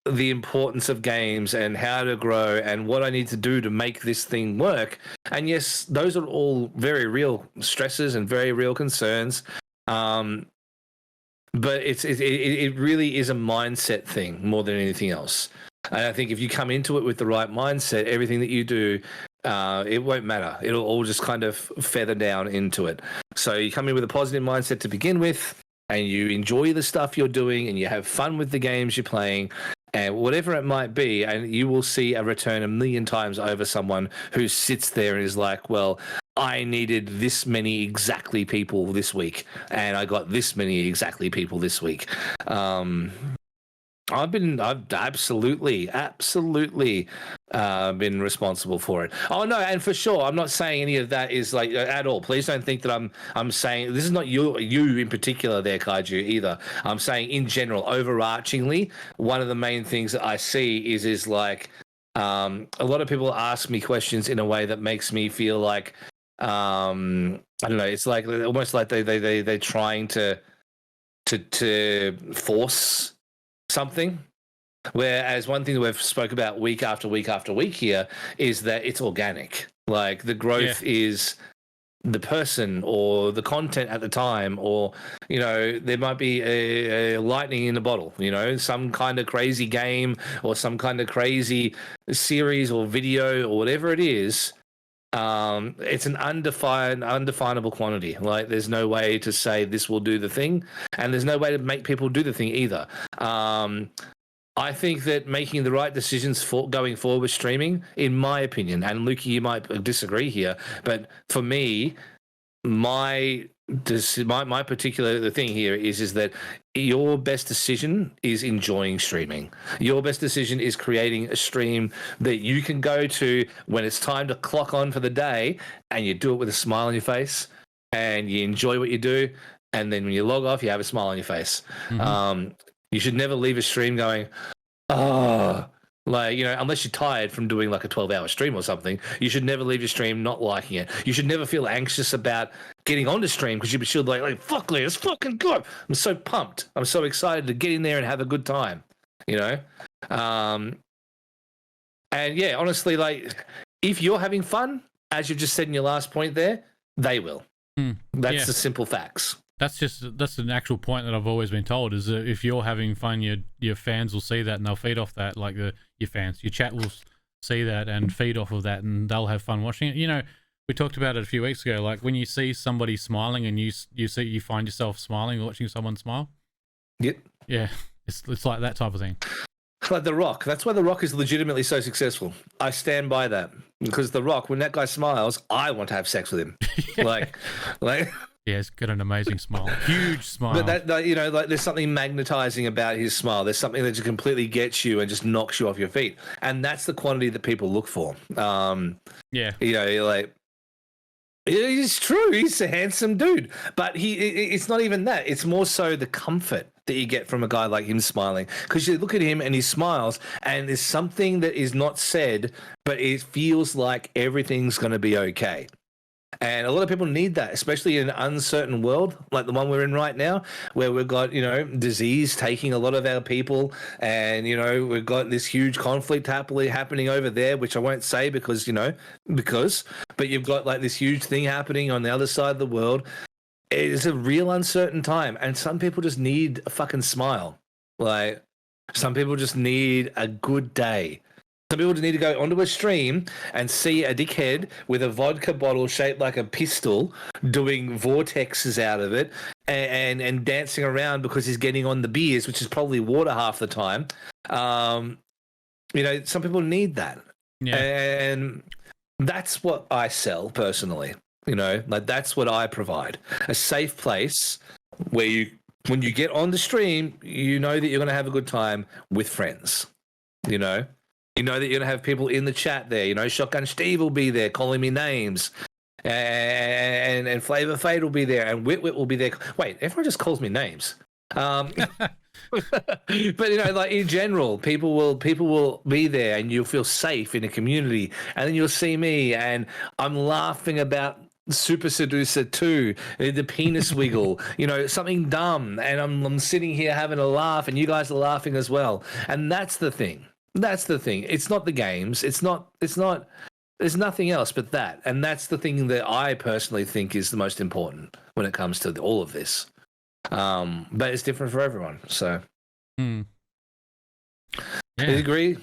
the importance of games and how to grow and what I need to do to make this thing work. And yes, those are all very real stresses and very real concerns. But it really is a mindset thing more than anything else. And I think if you come into it with the right mindset, everything that you do, it won't matter. It'll all just kind of feather down into it. So you come in with a positive mindset to begin with, and you enjoy the stuff you're doing, and you have fun with the games you're playing, and whatever it might be, and you will see a return 1,000,000 times over someone who sits there and is like, well, I needed this many exactly people this week, and I got this many exactly people this week. I've absolutely been responsible for it. Oh no, and for sure, I'm not saying any of that is like at all. Please don't think that I'm saying this is not you in particular there, Kaiju, either. I'm saying in general, overarchingly, one of the main things that I see is like a lot of people ask me questions in a way that makes me feel like I don't know. It's like almost like they're trying to force something. Whereas one thing that we've spoke about week after week after week here is that it's organic. Like the growth is the person or the content at the time, or there might be a lightning in a bottle, some kind of crazy game or some kind of crazy series or video or whatever it is. It's an undefinable quantity. Like there's no way to say this will do the thing, and there's no way to make people do the thing either. I think that making the right decisions for going forward with streaming, in my opinion, and Lukey, you might disagree here, but for me, my particular thing here is that your best decision is enjoying streaming. Your best decision is creating a stream that you can go to when it's time to clock on for the day, and you do it with a smile on your face, and you enjoy what you do, and then when you log off, you have a smile on your face. You should never leave a stream going, oh, Like, unless you're tired from doing like a 12-hour stream or something, you should never leave your stream not liking it. You should never feel anxious about getting on the stream because you should like fuck, let's fucking go. I'm so pumped. I'm so excited to get in there and have a good time, And yeah, honestly, like if you're having fun, as you've just said in your last point there, they will. That's the simple facts. That's an actual point that I've always been told is that if you're having fun, your fans will see that and they'll feed off that. Like your chat will see that and feed off of that, and they'll have fun watching it. We talked about it a few weeks ago. Like when you see somebody smiling and you find yourself smiling watching someone smile. Yep. Yeah, it's like that type of thing. Like The Rock. That's why The Rock is legitimately so successful. I stand by that because The Rock, when that guy smiles, I want to have sex with him. like. Yeah, he's got an amazing smile, huge smile. But like there's something magnetizing about his smile. There's something that just completely gets you and just knocks you off your feet, and that's the quantity that people look for. Yeah, you're like, it's true. He's a handsome dude, but it's not even that. It's more so the comfort that you get from a guy like him smiling, because you look at him and he smiles, and there's something that is not said, but it feels like everything's going to be okay. And a lot of people need that, especially in an uncertain world like the one we're in right now, where we've got, disease taking a lot of our people, and, we've got this huge conflict happening over there, which I won't say but you've got like this huge thing happening on the other side of the world. It is a real uncertain time, and some people just need a fucking smile. Like, some people just need a good day. Some people need to go onto a stream and see a dickhead with a vodka bottle shaped like a pistol doing vortexes out of it and dancing around because he's getting on the beers, which is probably water half the time. Some people need that. Yeah. And that's what I sell personally. Like that's what I provide. A safe place where when you get on the stream, you know that you're going to have a good time with friends, You know that you're going to have people in the chat there. Shotgun Steve will be there calling me names. And Flavor Fade will be there. And Wit will be there. Wait, everyone just calls me names. But, like in general, people will be there and you'll feel safe in a community. And then you'll see me and I'm laughing about Super Seducer 2, the penis wiggle, something dumb. And I'm sitting here having a laugh and you guys are laughing as well. And that's the thing. It's not the games. It's not, there's nothing else but that. And that's the thing that I personally think is the most important when it comes to all of this. But it's different for everyone. So, Yeah. Do you agree?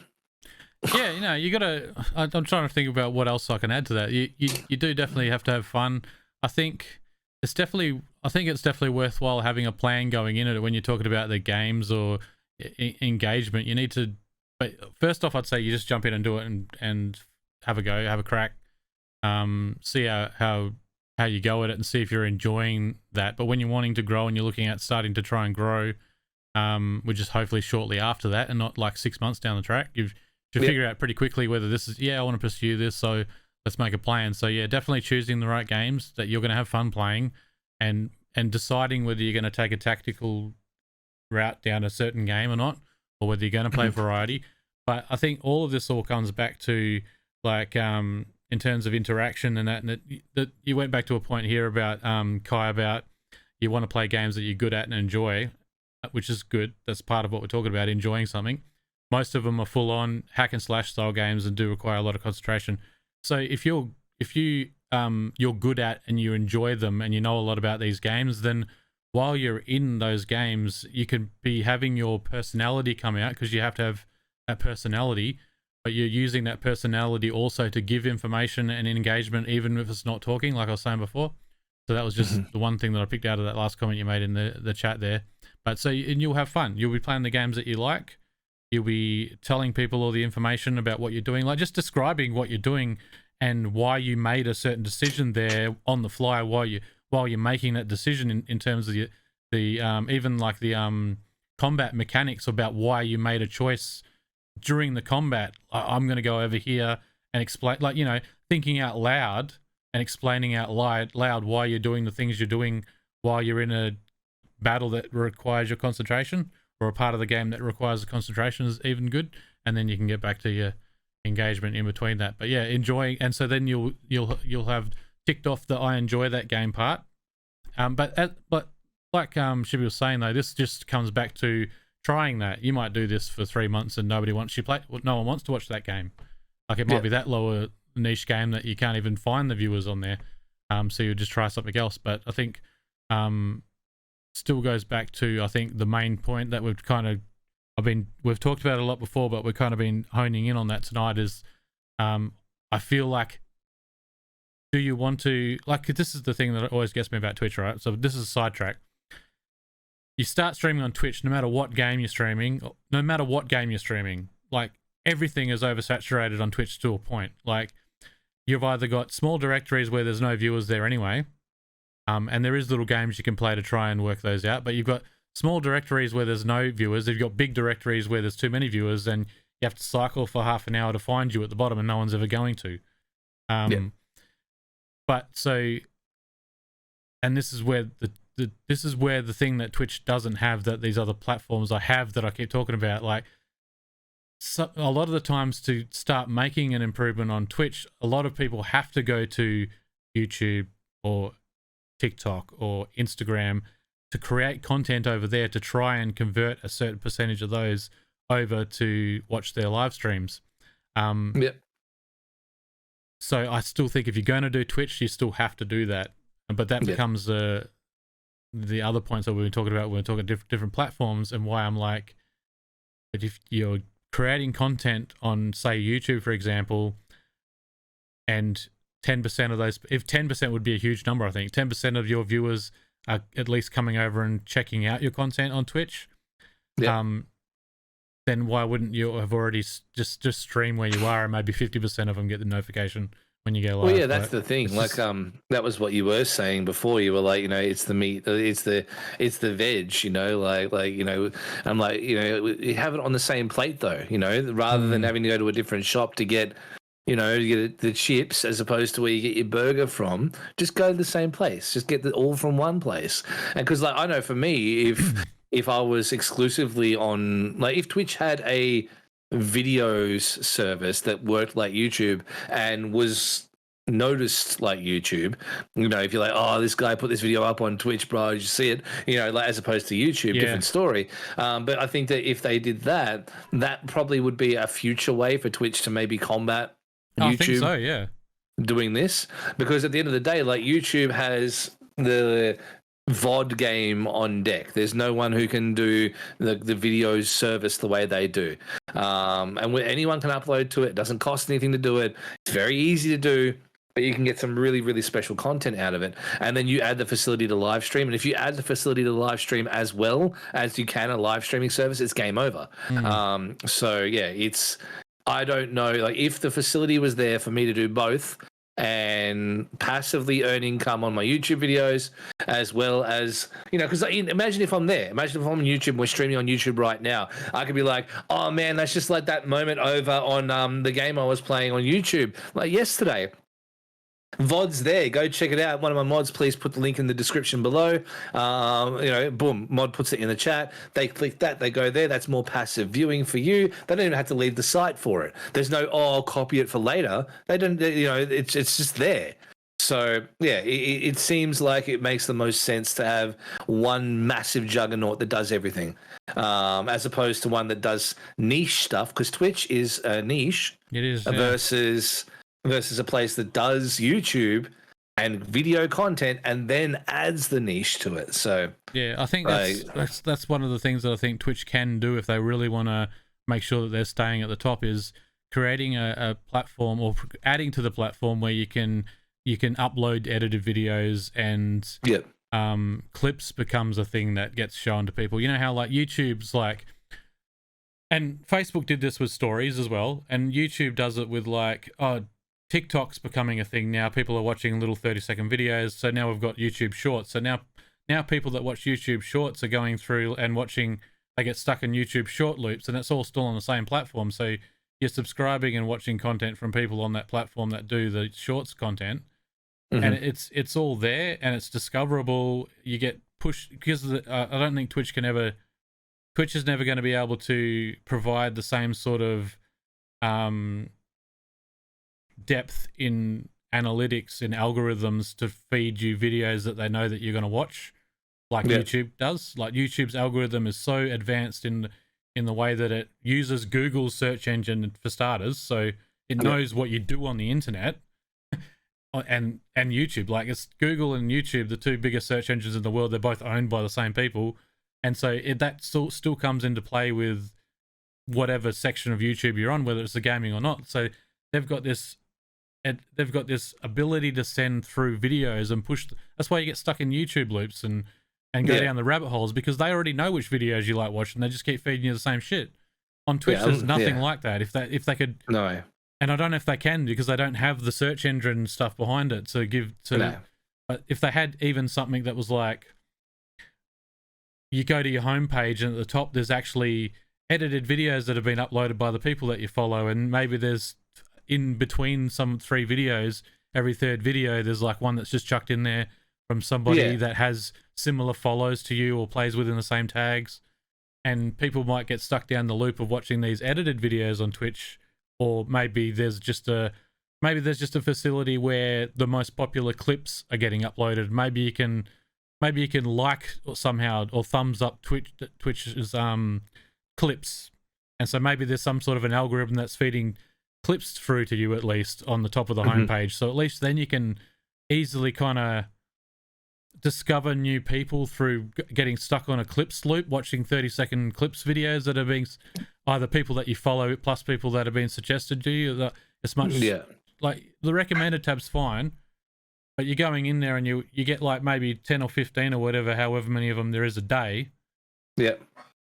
Yeah, you gotta, I'm trying to think about what else I can add to that. You do definitely have to have fun. I think it's definitely worthwhile having a plan going into it when you're talking about the games or engagement. You need to, but first off, I'd say you just jump in and do it and have a go, have a crack, see how you go at it and see if you're enjoying that. But when you're wanting to grow and you're looking at starting to try and grow, which is hopefully shortly after that and not like 6 months down the track, you figure out pretty quickly whether this is, I want to pursue this, so let's make a plan. So yeah, definitely choosing the right games that you're going to have fun playing and deciding whether you're going to take a tactical route down a certain game or not, or whether you're going to play variety. But I think all of this all comes back to like in terms of interaction and that you went back to a point here about Kai, about you want to play games that you're good at and enjoy, which is good. That's part of what we're talking about, enjoying something. Most of them are full on hack and slash style games and do require a lot of concentration. So if you're good at and you enjoy them and you know a lot about these games, then while you're in those games, you can be having your personality come out, because you have to have that personality, but you're using that personality also to give information and engagement, even if it's not talking, like I was saying before. So that was just the one thing that I picked out of that last comment you made in the chat there. But so, and you'll have fun. You'll be playing the games that you like. You'll be telling people all the information about what you're doing, like just describing what you're doing and why you made a certain decision there on the fly while you're making that decision in terms of the even like the combat mechanics, about why you made a choice during the combat. I'm going to go over here and explain, like, thinking out loud and explaining out loud why you're doing the things you're doing while you're in a battle that requires your concentration, or a part of the game that requires the concentration, is even good. and then you can get back to your engagement in between that. But yeah, enjoying, and so then you'll have ticked off the I enjoy that game part. But like Shibby was saying though, this just comes back to trying that. You might do this for 3 months and nobody wants you play. No one wants to watch that game. Like it might be that lower niche game that you can't even find the viewers on there. So you just try something else. But I think still goes back to, I think, the main point that we've talked about a lot before, but we've kind of been honing in on that tonight is I feel like, do you want to, like, this is the thing that always gets me about Twitch, right? So this is a sidetrack. You start streaming on Twitch, no matter what game you're streaming, like everything is oversaturated on Twitch to a point. Like you've either got small directories where there's no viewers there anyway, and there is little games you can play to try and work those out, but you've got small directories where there's no viewers, you've got big directories where there's too many viewers, and you have to cycle for half an hour to find you at the bottom, and no one's ever going to. But so, and this is where the thing that Twitch doesn't have that these other platforms have that I keep talking about. Like, so a lot of the times to start making an improvement on Twitch, a lot of people have to go to YouTube or TikTok or Instagram to create content over there to try and convert a certain percentage of those over to watch their live streams. So I still think if you're going to do Twitch, you still have to do that. But that becomes the other points that we've been talking about. We're talking different platforms, and why I'm like, but if you're creating content on, say, YouTube, for example, and 10% of those, if 10% would be a huge number, I think 10% of your viewers are at least coming over and checking out your content on Twitch. Then why wouldn't you have already just stream where you are, and maybe 50% of them get the notification when you go live? Well, yeah, that's the thing. Like, that was what you were saying before. You were like, you know, it's the meat, it's the veg. You know, like you know, I'm like, you know, you have it on the same plate though. You know, rather than having to go to a different shop to get, you know, to get the chips as opposed to where you get your burger from. Just go to the same place. Just get all from one place. And because, like, I know for me, if I was exclusively on, like, if Twitch had a videos service that worked like YouTube and was noticed like YouTube, you know, if you're like, oh, this guy put this video up on Twitch, bro, did you see it? You know, like, as opposed to YouTube, different story. But I think that if they did that, that probably would be a future way for Twitch to maybe combat YouTube. I think so, yeah. Doing this, because at the end of the day, like, YouTube has the VOD game on deck. There's no one who can do the videos service the way they do. And anyone can upload to it. It doesn't cost anything to do it. It's very easy to do, but you can get some really, really special content out of it. And then you add the facility to live stream. And if you add the facility to live stream as well as you can a live streaming service, it's game over. So yeah, I don't know, like, if the facility was there for me to do both and passively earn income on my YouTube videos, as well as, you know, because imagine if I'm there. Imagine if I'm on YouTube and we're streaming on YouTube right now. I could be like, oh man, that's just like that moment over on the game I was playing on YouTube, like yesterday. VOD's there. Go check it out. One of my mods, please put the link in the description below. You know, boom, mod puts it in the chat. They click that, they go there. That's more passive viewing for you. They don't even have to leave the site for it. There's no, I'll copy it for later. They don't, you know, it's just there. So yeah, it seems like it makes the most sense to have one massive juggernaut that does everything, as opposed to one that does niche stuff, because Twitch is a niche. It is, versus a place that does YouTube and video content and then adds the niche to it. So yeah, I think that's one of the things that I think Twitch can do if they really want to make sure that they're staying at the top, is creating a platform or adding to the platform where you can upload edited videos, and clips becomes a thing that gets shown to people. You know how, like, YouTube's like, and Facebook did this with stories as well, and YouTube does it with, like, TikTok's becoming a thing now. People are watching little 30-second videos. So now we've got YouTube Shorts. So now people that watch YouTube Shorts are going through and watching, they get stuck in YouTube short loops, and it's all still on the same platform. So you're subscribing and watching content from people on that platform that do the Shorts content. And it's all there, and it's discoverable. You get pushed, because I don't think Twitch can ever Twitch is never going to be able to provide the same sort of depth in analytics and algorithms to feed you videos that they know that you're going to watch, like YouTube does. Like YouTube's algorithm is so advanced in the way that it uses Google's search engine for starters, so it knows what you do on the internet. And YouTube, like, it's Google and YouTube, the two biggest search engines in the world. They're both owned by the same people, and so that still comes into play with whatever section of YouTube you're on, whether it's the gaming or not. So they've got this ability to send through videos and push. That's why you get stuck in YouTube loops and go down the rabbit holes, because they already know which videos you like watching. They just keep feeding you the same shit. On Twitch, there's nothing like that. If they could, no. And I don't know if they can, because they don't have the search engine stuff behind it to give to. No. But if they had even something that was like, you go to your homepage and at the top there's actually edited videos that have been uploaded by the people that you follow, and maybe there's in between some 3 videos, every third video there's like one that's just chucked in there from somebody that has similar follows to you or plays within the same tags, and people might get stuck down the loop of watching these edited videos on Twitch. Or maybe there's just a facility where the most popular clips are getting uploaded. Maybe you can like or somehow or thumbs up Twitch's clips, and so maybe there's some sort of an algorithm that's feeding clips through to you, at least on the top of the homepage. So at least then you can easily kind of discover new people through getting stuck on a clips loop, watching 30-second clips videos that are being either people that you follow plus people that have been suggested to you. As much like the recommended tab's fine, but you're going in there and you get like maybe 10 or 15 or whatever, however many of them there is a day. Yeah.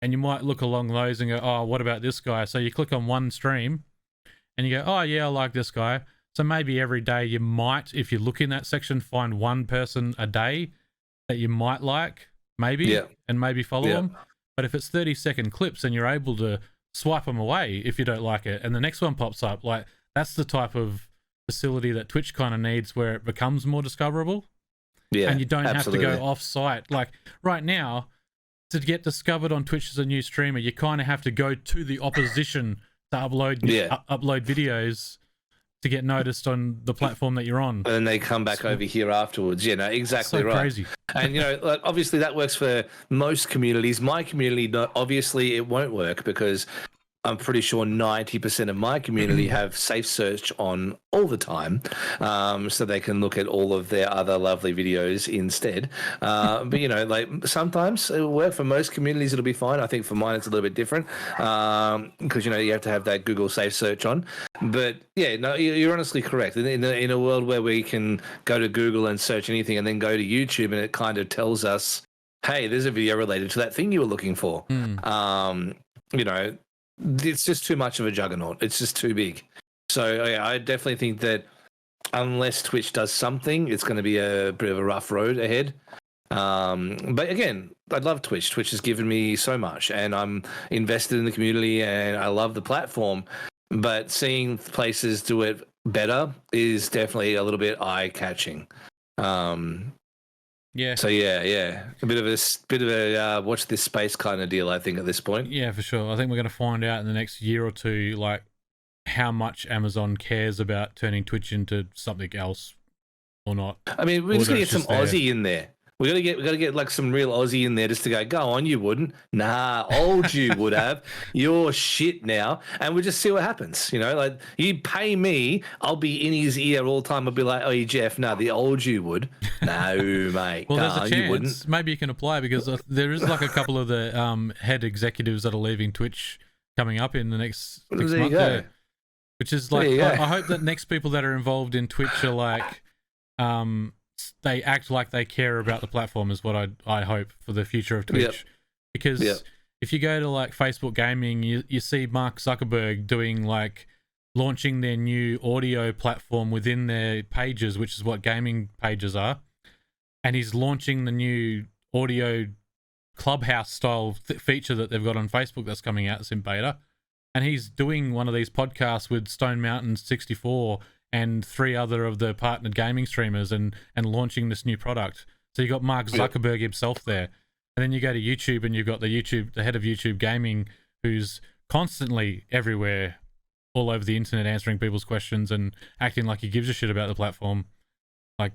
And you might look along those and go, oh, what about this guy? So you click on one stream and you go, oh yeah, I like this guy. So maybe every day you might, if you look in that section, find one person a day that you might like, maybe, and maybe follow them. But if it's 30-second clips and you're able to swipe them away if you don't like it, and the next one pops up, like, that's the type of facility that Twitch kind of needs, where it becomes more discoverable. Yeah, and you don't have to go off-site. Like, right now, to get discovered on Twitch as a new streamer, you kind of have to go to the opposition to upload videos to get noticed on the platform that you're on. And then they come back over here afterwards. Yeah, no, exactly so right. Crazy. And, like, obviously that works for most communities. My community, obviously it won't work, because I'm pretty sure 90% of my community have safe search on all the time, so they can look at all of their other lovely videos instead. But, like, sometimes it'll work. For most communities, it'll be fine. I think for mine, it's a little bit different, because, you have to have that Google safe search on. But, yeah, no, you're honestly correct. In a world where we can go to Google and search anything and then go to YouTube and it kind of tells us, hey, there's a video related to that thing you were looking for. It's just too much of a juggernaut. It's just too big. So yeah, I definitely think that unless Twitch does something, it's going to be a bit of a rough road ahead. But again, I love Twitch. Twitch has given me so much, and I'm invested in the community, and I love the platform. But seeing places do it better is definitely a little bit eye-catching. Yeah. So yeah, a bit of a watch this space kind of deal, I think, at this point. Yeah, for sure. I think we're going to find out in the next year or two, like, how much Amazon cares about turning Twitch into something else or not. I mean, we're just gonna get some Aussie in there. We gotta get like some real Aussie in there just to go on, you wouldn't. Nah, old you would have. You're shit now. And we'll just see what happens. Like, you pay me, I'll be in his ear all the time. I'll be like, oh, you Jeff, no, the old you would. No, mate. Well, there's a chance. You wouldn't. Maybe you can apply, because there is like a couple of the head executives that are leaving Twitch coming up in the next 6 months. Which is like, I hope that next people that are involved in Twitch are like, they act like they care about the platform, is what I hope for the future of Twitch. Because if you go to like Facebook Gaming, you see Mark Zuckerberg doing like launching their new audio platform within their pages, which is what gaming pages are. And he's launching the new audio Clubhouse style feature that they've got on Facebook that's coming out. It's in beta. And he's doing one of these podcasts with Stone Mountain 64 and 3 other of the partnered gaming streamers and launching this new product. So you got Mark Zuckerberg himself there. And then you go to YouTube and you've got the head of YouTube gaming, who's constantly everywhere, all over the internet, answering people's questions and acting like he gives a shit about the platform. Like,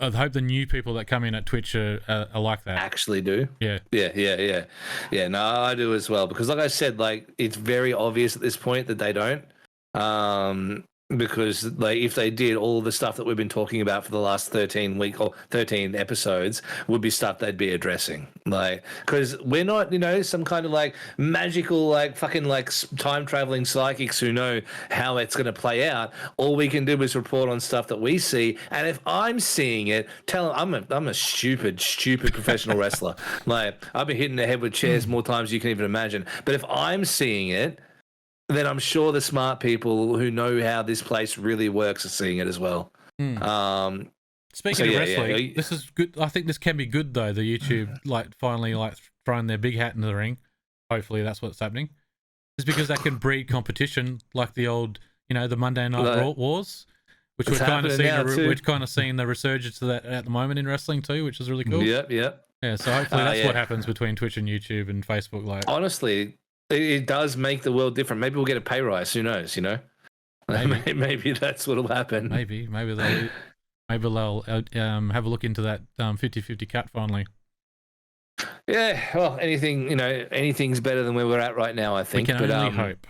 I hope the new people that come in at Twitch are like that. Actually do. Yeah. Yeah, no, I do as well. Because like I said, like, it's very obvious at this point that they don't. Because like if they did, all the stuff that we've been talking about for the last 13 episodes would be stuff they'd be addressing. Like, because we're not, some kind of like magical, like fucking like time traveling psychics who know how it's going to play out. All we can do is report on stuff that we see. And if I'm seeing it, tell them I'm a stupid professional wrestler. Like, I've been hitting the head with chairs more times than you can even imagine. But if I'm seeing it, then I'm sure the smart people who know how this place really works are seeing it as well. Speaking of wrestling, this is good. I think this can be good though. The YouTube like finally like throwing their big hat in the ring. Hopefully that's what's happening. It's because that can breed competition, like the old, the Monday Night Raw Wars, which we're kind of seeing the resurgence of that at the moment in wrestling too, which is really cool. Yep. Yeah, so hopefully that's what happens between Twitch and YouTube and Facebook. Like, honestly, it does make the world different. Maybe we'll get a pay rise. Who knows? Maybe that's what'll happen. Maybe they'll have a look into that 50-50 cut finally. Yeah. Well, anything's better than where we're at right now, I think. We can only hope.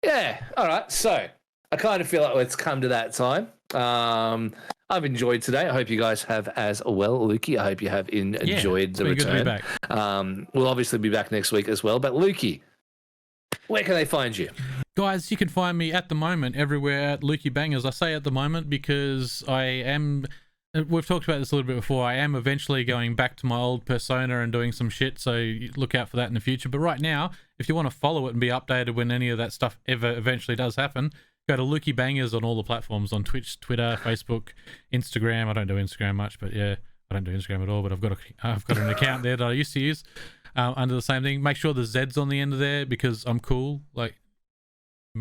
Yeah. All right. So I kind of feel like it's come to that time. I've enjoyed today. I hope you guys have as well. Lukey, I hope you have enjoyed the return. Good to be back. We'll obviously be back next week as well. But Lukey, where can they find you? Guys, you can find me at the moment everywhere at Lukey Bangerz. I say at the moment because we've talked about this a little bit before, I am eventually going back to my old persona and doing some shit, so look out for that in the future. But right now, if you want to follow it and be updated when any of that stuff eventually does happen, go to Lukey Bangerz on all the platforms, on Twitch, Twitter, Facebook, Instagram. I don't do Instagram much, but yeah, I don't do Instagram at all, but I've got an account there that I used to use under the same thing. Make sure the Z's on the end of there because I'm cool. Like,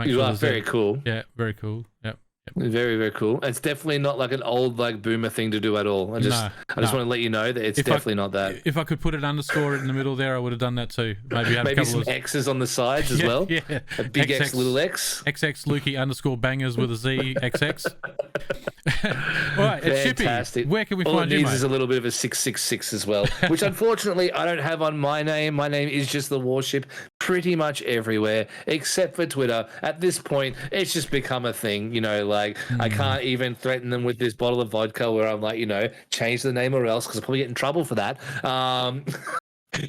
you are very cool. Yeah, very cool. Yep. Very, very cool. It's definitely not like an old like boomer thing to do at all. I just want to let you know that it's definitely not that. If I could put an underscore in the middle there, I would have done that too. Maybe a couple some X's on the sides as well. Yeah, a big XX, X, little X. XX Lukey _ Bangerz with a Z XX. All right, it's Shippy. Where can we find you, mate? Is a little bit of a 666 as well, which unfortunately I don't have on my name. My name is just the Warship, pretty much everywhere except for Twitter. At this point, it's just become a thing. Like I can't even threaten them with this bottle of vodka where I'm like, change the name or else because I'll probably get in trouble for that.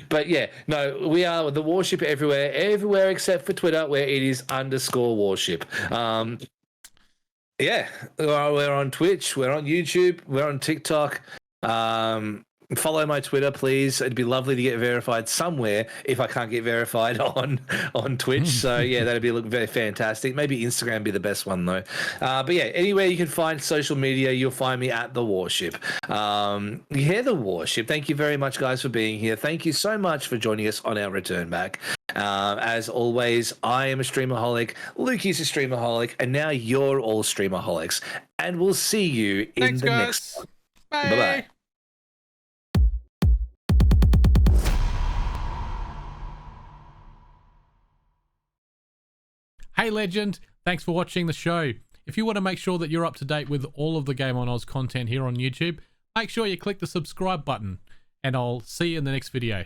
But yeah, no, we are the Warship everywhere except for Twitter where it is _Warship. Yeah, we're on Twitch, we're on YouTube, we're on TikTok. Follow my Twitter, please. It'd be lovely to get verified somewhere if I can't get verified on Twitch. So, yeah, that'd be very fantastic. Maybe Instagram would be the best one, though. But, yeah, anywhere you can find social media, you'll find me at The Warship. The Warship. Thank you very much, guys, for being here. Thank you so much for joining us on our return back. As always, I am a Streamaholic. Lukey's a Streamaholic. And now you're all Streamaholics. And we'll see you in the next one. Bye. Bye-bye. Hey legend, thanks for watching the show. If you want to make sure that you're up to date with all of the Game On Aus content here on YouTube, make sure you click the subscribe button and I'll see you in the next video.